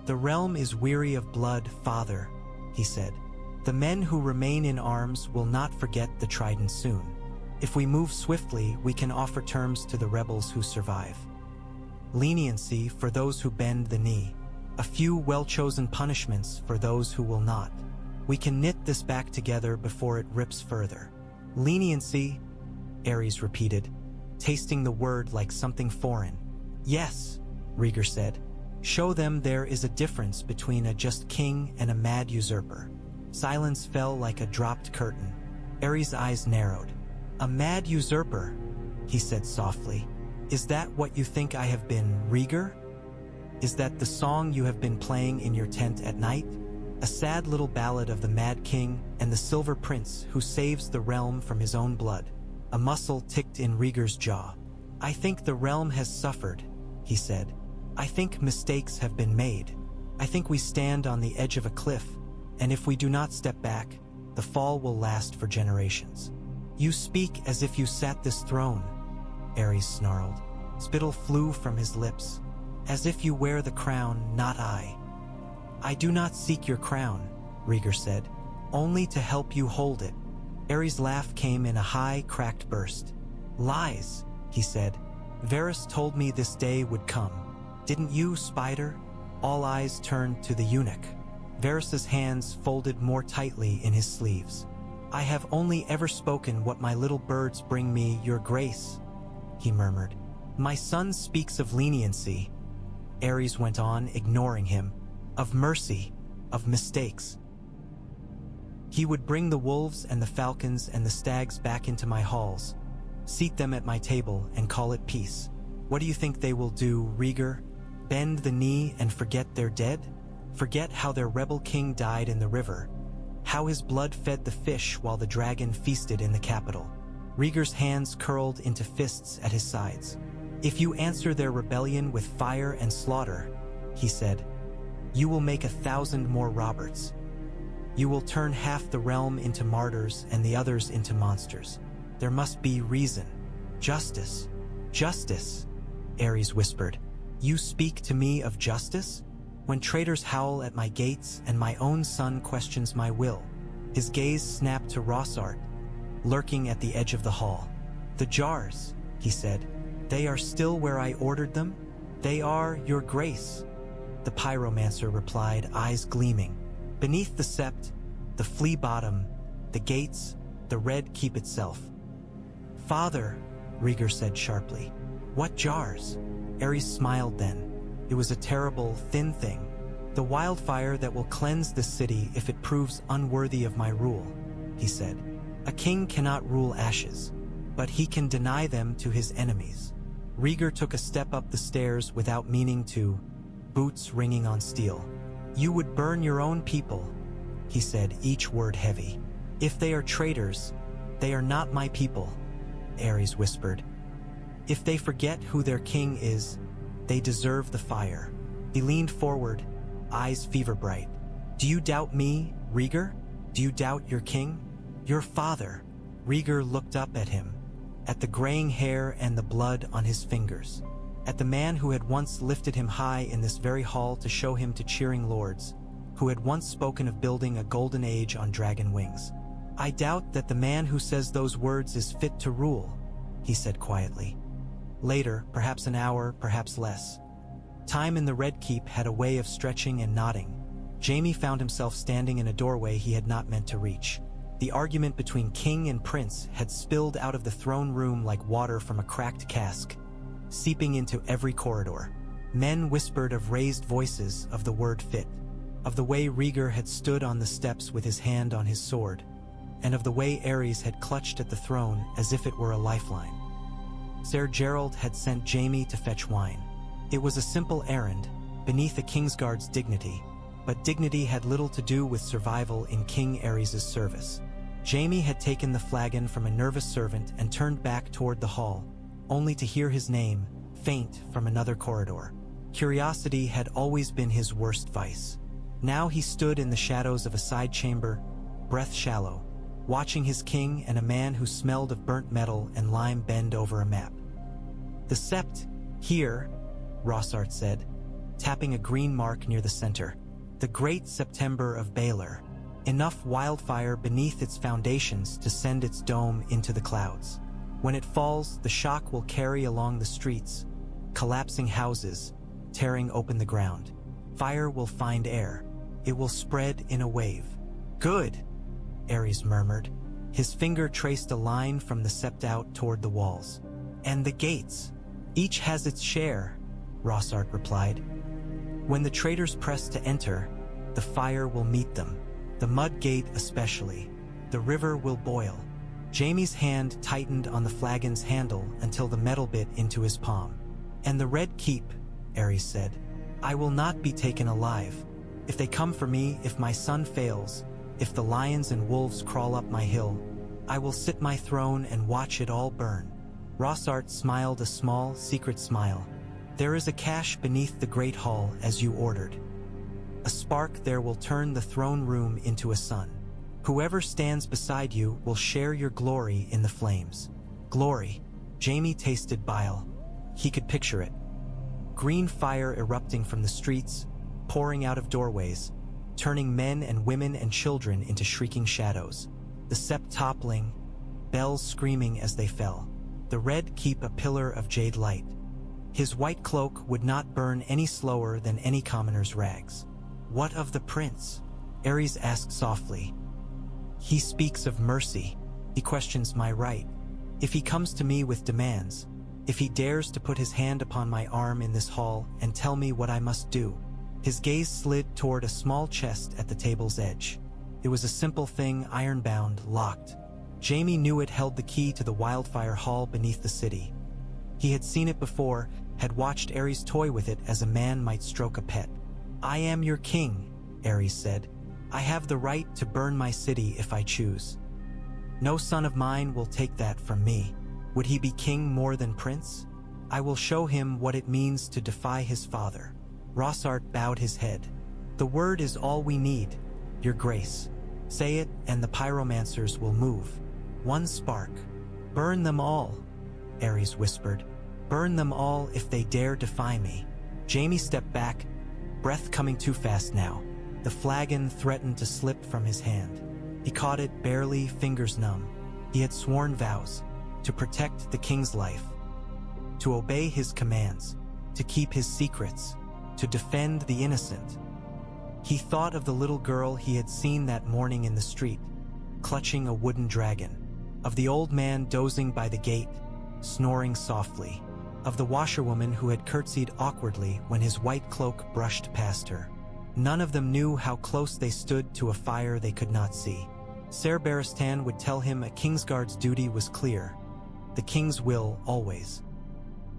"The realm is weary of blood, father," he said. "The men who remain in arms will not forget the Trident soon. If we move swiftly, we can offer terms to the rebels who survive. Leniency for those who bend the knee. A few well-chosen punishments for those who will not. We can knit this back together before it rips further." "Leniency," Aerys repeated, tasting the word like something foreign. "Yes," Rhaegar said. "Show them there is a difference between a just king and a mad usurper." Silence fell like a dropped curtain. Aerys' eyes narrowed. "A mad usurper," he said softly. "Is that what you think I have been, Rhaegar? Is that the song you have been playing in your tent at night? A sad little ballad of the Mad King and the Silver Prince who saves the realm from his own blood." A muscle ticked in Rhaegar's jaw. "I think the realm has suffered," he said. "I think mistakes have been made. I think we stand on the edge of a cliff, and if we do not step back, the fall will last for generations." "You speak as if you sat this throne," Aerys snarled. Spittle flew from his lips. "As if you wear the crown, not I." "I do not seek your crown," Rhaegar said, "only to help you hold it." Aerys' laugh came in a high, cracked burst. "Lies," he said. "Varys told me this day would come. Didn't you, Spider?" All eyes turned to the eunuch. Varys's hands folded more tightly in his sleeves. "I have only ever spoken what my little birds bring me, your grace," he murmured. "My son speaks of leniency," Aerys went on, ignoring him, "of mercy, of mistakes. He would bring the wolves and the falcons and the stags back into my halls, seat them at my table and call it peace. What do you think they will do, Rhaegar? Bend the knee and forget they're dead? Forget how their rebel king died in the river, how his blood fed the fish while the dragon feasted in the capital?" Rhaegar's hands curled into fists at his sides. "If you answer their rebellion with fire and slaughter," he said, "you will make 1,000 more Roberts. You will turn half the realm into martyrs and the others into monsters. There must be reason. Justice. Justice," Aerys whispered. "You speak to me of justice? When traitors howl at my gates and my own son questions my will." His gaze snapped to Rossart, lurking at the edge of the hall. "The jars," he said. "They are still where I ordered them?" "They are, your grace," the pyromancer replied, eyes gleaming. "Beneath the sept, the flea bottom, the gates, the red keep itself." "Father," Rhaegar said sharply. "What jars?" Aerys smiled then. It was a terrible, thin thing. "The wildfire that will cleanse the city if it proves unworthy of my rule," he said. "A king cannot rule ashes, but he can deny them to his enemies." Rhaegar took a step up the stairs without meaning to, boots ringing on steel. "You would burn your own people," he said, each word heavy. "If they are traitors, they are not my people," Aerys whispered. "If they forget who their king is, they deserve the fire." He leaned forward, eyes fever-bright. "Do you doubt me, Rhaegar? Do you doubt your king? Your father?" Rhaegar looked up at him, at the graying hair and the blood on his fingers, at the man who had once lifted him high in this very hall to show him to cheering lords, who had once spoken of building a golden age on dragon wings. "I doubt that the man who says those words is fit to rule," he said quietly. Later, perhaps an hour, perhaps less. Time in the Red Keep had a way of stretching and nodding. Jaime found himself standing in a doorway he had not meant to reach. The argument between king and prince had spilled out of the throne room like water from a cracked cask, seeping into every corridor. Men whispered of raised voices, of the word fit, of the way Rhaegar had stood on the steps with his hand on his sword, and of the way Aerys had clutched at the throne as if it were a lifeline. Ser Gerald had sent Jaime to fetch wine. It was a simple errand, beneath a Kingsguard's dignity, but dignity had little to do with survival in King Aerys' service. Jaime had taken the flagon from a nervous servant and turned back toward the hall, only to hear his name, faint from another corridor. Curiosity had always been his worst vice. Now he stood in the shadows of a side chamber, breath shallow, watching his king and a man who smelled of burnt metal and lime bend over a map. "The Sept, here," Rossart said, tapping a green mark near the center. "The Great September of Baelor. Enough wildfire beneath its foundations to send its dome into the clouds. When it falls, the shock will carry along the streets, collapsing houses, tearing open the ground. Fire will find air. It will spread in a wave." "Good," Aerys murmured. His finger traced a line from the sept out toward the walls. "And the gates. Each has its share," Rossart replied. "When the traitors press to enter, the fire will meet them. The mud gate especially. The river will boil." Jaime's hand tightened on the flagon's handle until the metal bit into his palm. "And the Red Keep," Aerys said. "I will not be taken alive. If they come for me, if my son fails, if the lions and wolves crawl up my hill, I will sit my throne and watch it all burn." Rossart smiled a small, secret smile. "There is a cache beneath the great hall as you ordered. A spark there will turn the throne room into a sun. Whoever stands beside you will share your glory in the flames." Glory. Jaime tasted bile. He could picture it. Green fire erupting from the streets, pouring out of doorways, turning men and women and children into shrieking shadows. The sept toppling, bells screaming as they fell. The Red Keep a pillar of jade light. His white cloak would not burn any slower than any commoner's rags. "What of the prince?" Aerys asked softly. "He speaks of mercy. He questions my right. If he comes to me with demands, if he dares to put his hand upon my arm in this hall and tell me what I must do." His gaze slid toward a small chest at the table's edge. It was a simple thing, iron-bound, locked. Jaime knew it held the key to the wildfire hall beneath the city. He had seen it before, had watched Aerys toy with it as a man might stroke a pet. "I am your king," Aerys said. "I have the right to burn my city if I choose. No son of mine will take that from me. Would he be king more than prince? I will show him what it means to defy his father." Rossart bowed his head. "The word is all we need, your grace. Say it and the pyromancers will move. One spark. Burn them all," Aerys whispered. "Burn them all if they dare defy me." Jaime stepped back, breath coming too fast now. The flagon threatened to slip from his hand. He caught it barely, fingers numb. He had sworn vows to protect the king's life, to obey his commands, to keep his secrets, to defend the innocent. He thought of the little girl he had seen that morning in the street, clutching a wooden dragon, of the old man dozing by the gate, snoring softly, of the washerwoman who had curtsied awkwardly when his white cloak brushed past her. None of them knew how close they stood to a fire they could not see. Ser Barristan would tell him a Kingsguard's duty was clear. The king's will always.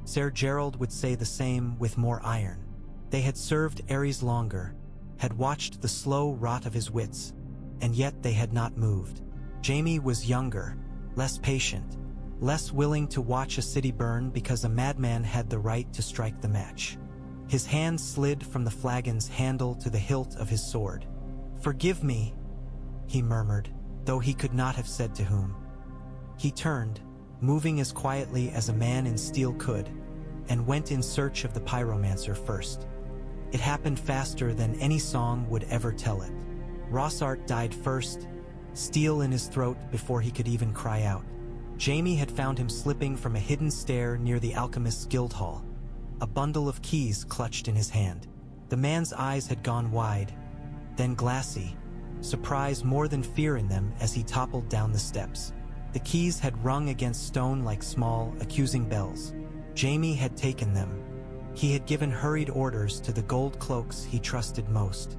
Ser Gerald would say the same with more iron. They had served Aerys longer, had watched the slow rot of his wits, and yet they had not moved. Jaime was younger, less patient, less willing to watch a city burn because a madman had the right to strike the match. His hand slid from the flagon's handle to the hilt of his sword. "Forgive me," he murmured, though he could not have said to whom. He turned, moving as quietly as a man in steel could, and went in search of the pyromancer first. It happened faster than any song would ever tell it. Rossart died first, steel in his throat before he could even cry out. Jaime had found him slipping from a hidden stair near the alchemist's guild hall, a bundle of keys clutched in his hand. The man's eyes had gone wide, then glassy, surprise more than fear in them as he toppled down the steps. The keys had rung against stone like small, accusing bells. Jaime had taken them. He had given hurried orders to the gold cloaks he trusted most.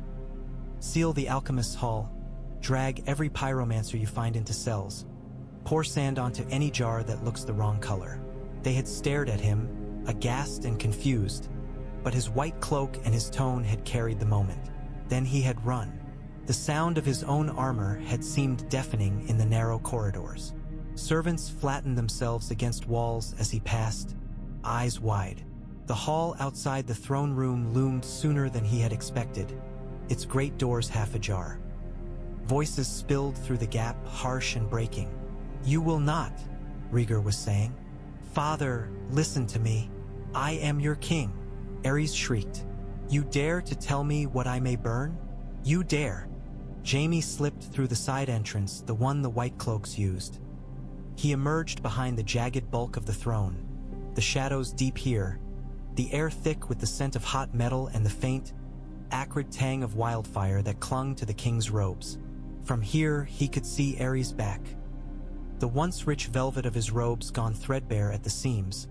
Seal the alchemist's hall, drag every pyromancer you find into cells, pour sand onto any jar that looks the wrong color. They had stared at him, aghast and confused, but his white cloak and his tone had carried the moment. Then he had run. The sound of his own armor had seemed deafening in the narrow corridors. Servants flattened themselves against walls as he passed, eyes wide. The hall outside the throne room loomed sooner than he had expected, its great doors half ajar. Voices spilled through the gap, harsh and breaking. "You will not," Rhaegar was saying. "Father, listen to me. I am your king," Aerys shrieked. "You dare to tell me what I may burn? You dare!" Jaime slipped through the side entrance, the one the white cloaks used. He emerged behind the jagged bulk of the throne, the shadows deep here, the air thick with the scent of hot metal and the faint, acrid tang of wildfire that clung to the king's robes. From here, he could see Aerys' back. The once rich velvet of his robes gone threadbare at the seams,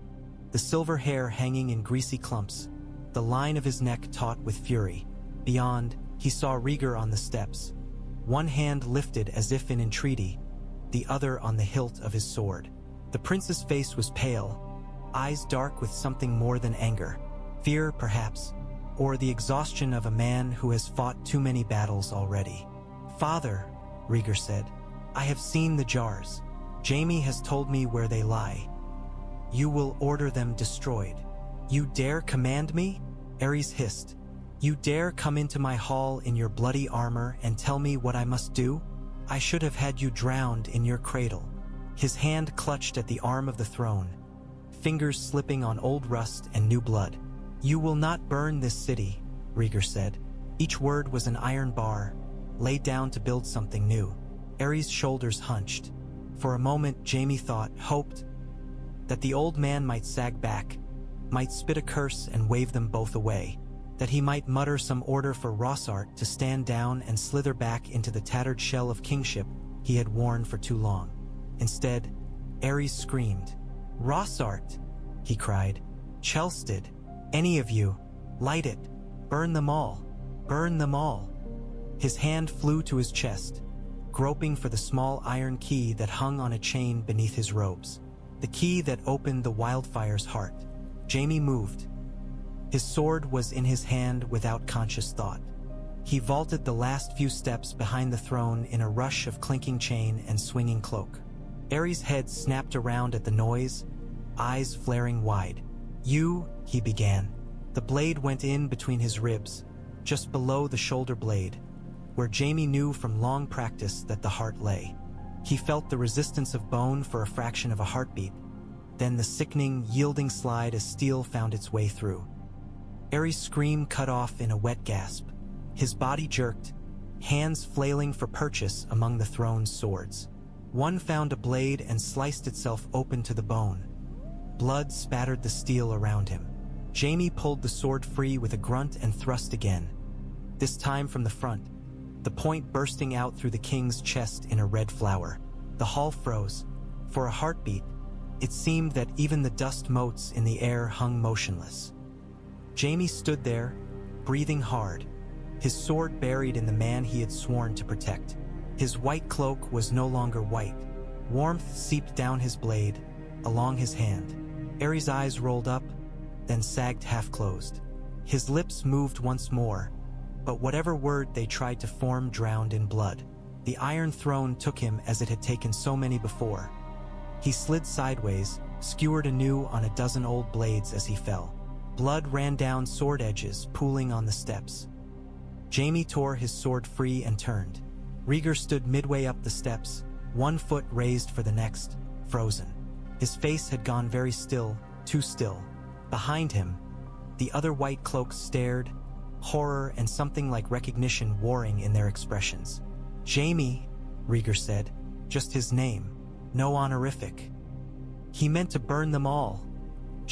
the silver hair hanging in greasy clumps, the line of his neck taut with fury. Beyond, he saw Rhaegar on the steps, one hand lifted as if in entreaty, the other on the hilt of his sword. The prince's face was pale, eyes dark with something more than anger, fear perhaps, or the exhaustion of a man who has fought too many battles already. "Father," Rhaegar said, "I have seen the jars. Jaime has told me where they lie. You will order them destroyed." "You dare command me?" Aerys hissed. "You dare come into my hall in your bloody armor and tell me what I must do? I should have had you drowned in your cradle." His hand clutched at the arm of the throne, fingers slipping on old rust and new blood. "You will not burn this city," Rhaegar said. Each word was an iron bar, laid down to build something new. Aerys' shoulders hunched. For a moment, Jaime hoped, that the old man might sag back, might spit a curse and wave them both away, that he might mutter some order for Rossart to stand down and slither back into the tattered shell of kingship he had worn for too long. Instead, Aerys screamed. "Rossart!" he cried. "Chelsted! Any of you! Light it! Burn them all! Burn them all!" His hand flew to his chest, groping for the small iron key that hung on a chain beneath his robes. The key that opened the Wildfire's heart. Jaime moved. His sword was in his hand without conscious thought. He vaulted the last few steps behind the throne in a rush of clinking chain and swinging cloak. Aerys' head snapped around at the noise, eyes flaring wide. "You," he began. The blade went in between his ribs, just below the shoulder blade, where Jaime knew from long practice that the heart lay. He felt the resistance of bone for a fraction of a heartbeat, then the sickening, yielding slide as steel found its way through. Aerys' scream cut off in a wet gasp. His body jerked, hands flailing for purchase among the throne's swords. One found a blade and sliced itself open to the bone. Blood spattered the steel around him. Jaime pulled the sword free with a grunt and thrust again, this time from the front, the point bursting out through the king's chest in a red flower. The hall froze. For a heartbeat, it seemed that even the dust motes in the air hung motionless. Jaime stood there, breathing hard, his sword buried in the man he had sworn to protect. His white cloak was no longer white. Warmth seeped down his blade, along his hand. Aerys' eyes rolled up, then sagged half-closed. His lips moved once more, but whatever word they tried to form drowned in blood. The Iron Throne took him as it had taken so many before. He slid sideways, skewered anew on a dozen old blades as he fell. Blood ran down sword edges, pooling on the steps. Jaime tore his sword free and turned. Rhaegar stood midway up the steps, one foot raised for the next, frozen. His face had gone very still, too still. Behind him, the other white cloaks stared, horror and something like recognition warring in their expressions. Jaime, Rhaegar said, just his name, no honorific. He meant to burn them all,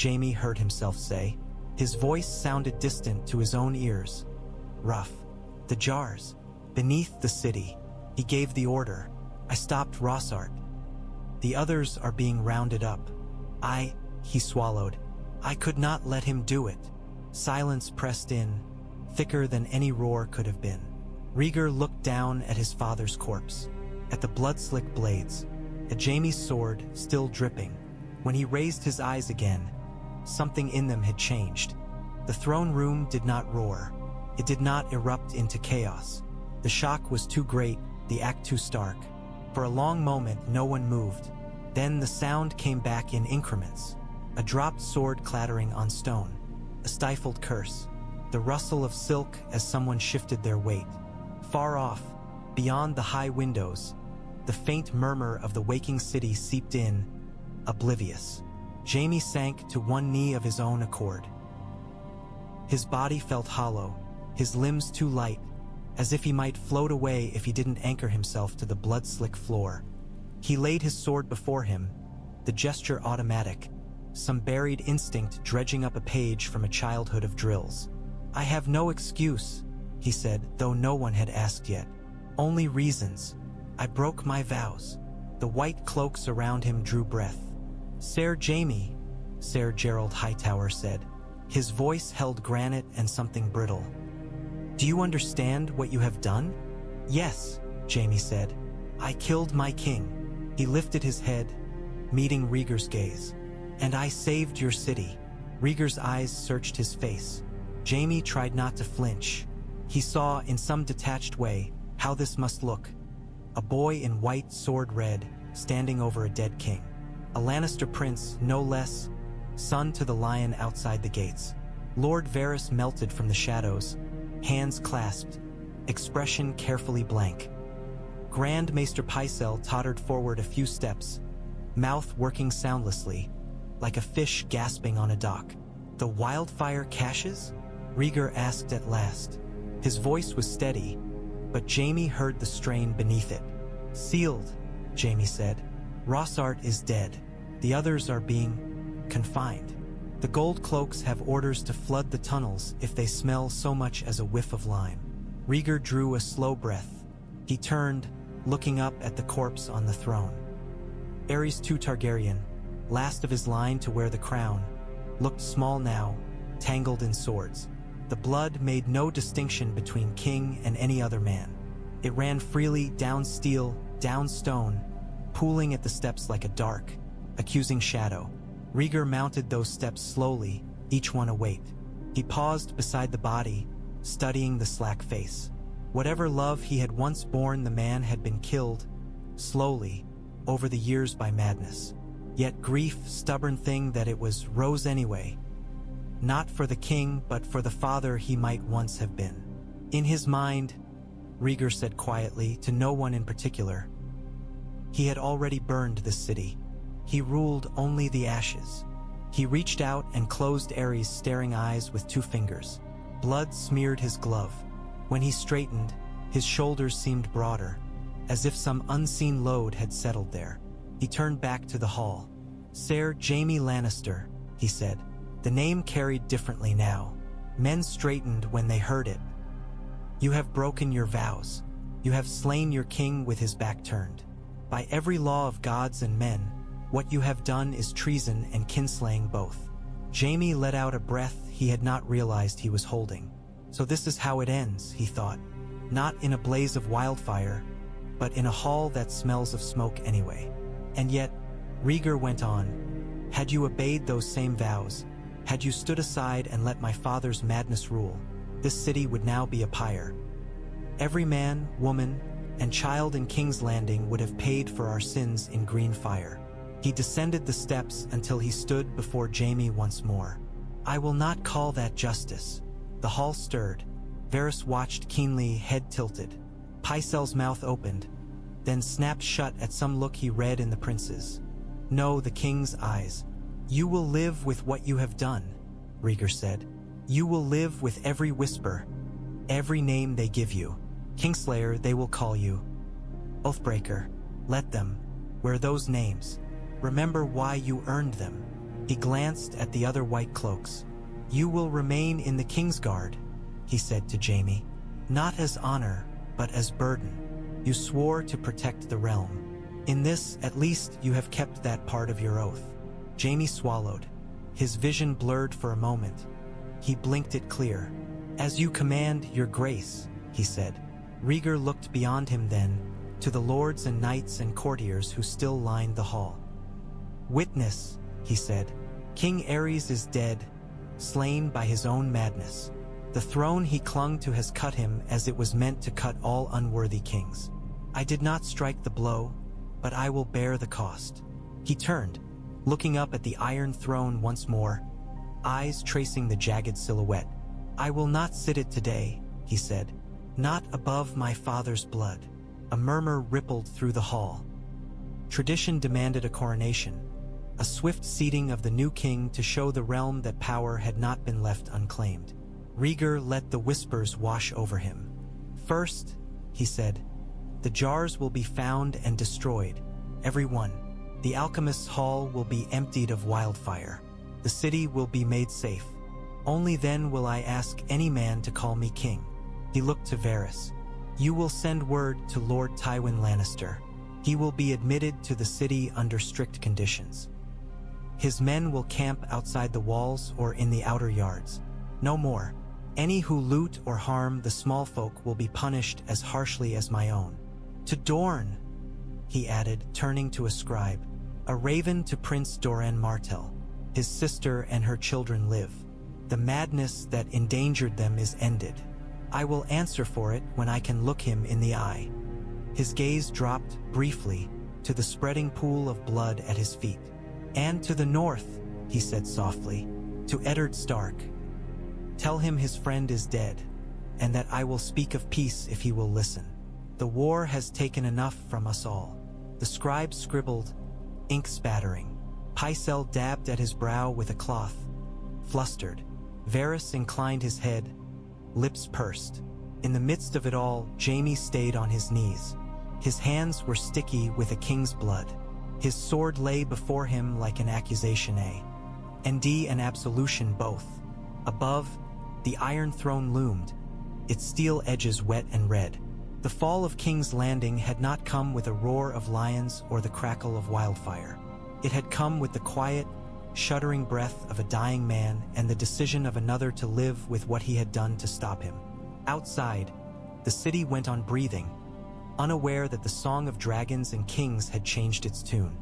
Jaime heard himself say. His voice sounded distant to his own ears. Rough. The jars. Beneath the city. He gave the order. I stopped Rossart. The others are being rounded up. He swallowed. I could not let him do it. Silence pressed in, thicker than any roar could have been. Rhaegar looked down at his father's corpse, at the blood-slick blades, at Jaime's sword still dripping. When he raised his eyes again, something in them had changed. The throne room did not roar. It did not erupt into chaos. The shock was too great, the act too stark. For a long moment, no one moved. Then the sound came back in increments. A dropped sword clattering on stone. A stifled curse. The rustle of silk as someone shifted their weight. Far off, beyond the high windows, the faint murmur of the waking city seeped in, oblivious. Jaime sank to one knee of his own accord. His body felt hollow, his limbs too light, as if he might float away if he didn't anchor himself to the blood-slick floor. He laid his sword before him, the gesture automatic, some buried instinct dredging up a page from a childhood of drills. I have no excuse, he said, though no one had asked yet. Only reasons. I broke my vows. The white cloaks around him drew breath. Ser Jaime, Ser Gerald Hightower said. His voice held granite and something brittle. Do you understand what you have done? Yes, Jaime said. I killed my king. He lifted his head, meeting Rhaegar's gaze. And I saved your city. Rhaegar's eyes searched his face. Jaime tried not to flinch. He saw, in some detached way, how this must look. A boy in white sword red, standing over a dead king. A Lannister prince, no less, son to the lion outside the gates. Lord Varys melted from the shadows, hands clasped, expression carefully blank. Grand Maester Pycelle tottered forward a few steps, mouth working soundlessly, like a fish gasping on a dock. The Wildfire caches? Rhaegar asked at last. His voice was steady, but Jaime heard the strain beneath it. Sealed, Jaime said. Rossart is dead. The others are being confined. The gold cloaks have orders to flood the tunnels if they smell so much as a whiff of lime. Rhaegar drew a slow breath. He turned, looking up at the corpse on the throne. Aerys II Targaryen, last of his line to wear the crown, looked small now, tangled in swords. The blood made no distinction between king and any other man. It ran freely down steel, down stone, pooling at the steps like a dark, accusing shadow. Rhaegar mounted those steps slowly, each one a weight. He paused beside the body, studying the slack face. Whatever love he had once borne, the man had been killed, slowly, over the years by madness. Yet grief, stubborn thing that it was, rose anyway. Not for the king, but for the father he might once have been. In his mind, Rhaegar said quietly, to no one in particular, he had already burned the city. He ruled only the ashes. He reached out and closed Aerys' staring eyes with 2 fingers. Blood smeared his glove. When he straightened, his shoulders seemed broader, as if some unseen load had settled there. He turned back to the hall. Ser Jaime Lannister, he said. The name carried differently now. Men straightened when they heard it. You have broken your vows. You have slain your king with his back turned. By every law of gods and men, what you have done is treason and kinslaying both. Jaime let out a breath he had not realized he was holding. So this is how it ends, he thought. Not in a blaze of wildfire, but in a hall that smells of smoke anyway. And yet, Rhaegar went on, had you obeyed those same vows, had you stood aside and let my father's madness rule, this city would now be a pyre. Every man, woman, and child in King's Landing would have paid for our sins in green fire. He descended the steps until he stood before Jaime once more. I will not call that justice. The hall stirred. Varys watched keenly, head tilted. Pycelle's mouth opened, then snapped shut at some look he read in the prince's. No, the king's eyes. You will live with what you have done, Rhaegar said. You will live with every whisper, every name they give you. Kingslayer, they will call you. Oathbreaker, let them. Wear those names. Remember why you earned them. He glanced at the other white cloaks. You will remain in the Kingsguard, he said to Jaime. Not as honor, but as burden. You swore to protect the realm. In this, at least, you have kept that part of your oath. Jaime swallowed. His vision blurred for a moment. He blinked it clear. As you command, your grace, he said. Rhaegar looked beyond him then, to the lords and knights and courtiers who still lined the hall. Witness, he said. King Aerys is dead, slain by his own madness. The throne he clung to has cut him as it was meant to cut all unworthy kings. I did not strike the blow, but I will bear the cost. He turned, looking up at the Iron Throne once more, eyes tracing the jagged silhouette. I will not sit it today, he said. Not above my father's blood. A murmur rippled through the hall. Tradition demanded a coronation, a swift seating of the new king to show the realm that power had not been left unclaimed. Rhaegar let the whispers wash over him. First, he said, the jars will be found and destroyed, every one. The alchemist's hall will be emptied of wildfire. The city will be made safe. Only then will I ask any man to call me king. He looked to Varys. You will send word to Lord Tywin Lannister. He will be admitted to the city under strict conditions. His men will camp outside the walls or in the outer yards. No more. Any who loot or harm the small folk will be punished as harshly as my own. To Dorne, he added, turning to a scribe. A raven to Prince Doran Martell. His sister and her children live. The madness that endangered them is ended. I will answer for it when I can look him in the eye. His gaze dropped, briefly, to the spreading pool of blood at his feet. And to the north, he said softly, to Eddard Stark. Tell him his friend is dead, and that I will speak of peace if he will listen. The war has taken enough from us all. The scribe scribbled, ink spattering. Pycelle dabbed at his brow with a cloth. Flustered, Varys inclined his head, lips pursed. In the midst of it all, Jaime stayed on his knees. His hands were sticky with a king's blood. His sword lay before him like an accusation, and an absolution both. Above, the Iron Throne loomed, its steel edges wet and red. The fall of King's Landing had not come with a roar of lions or the crackle of wildfire. It had come with the quiet, shuddering breath of a dying man and the decision of another to live with what he had done to stop him. Outside, the city went on breathing, unaware that the song of dragons and kings had changed its tune.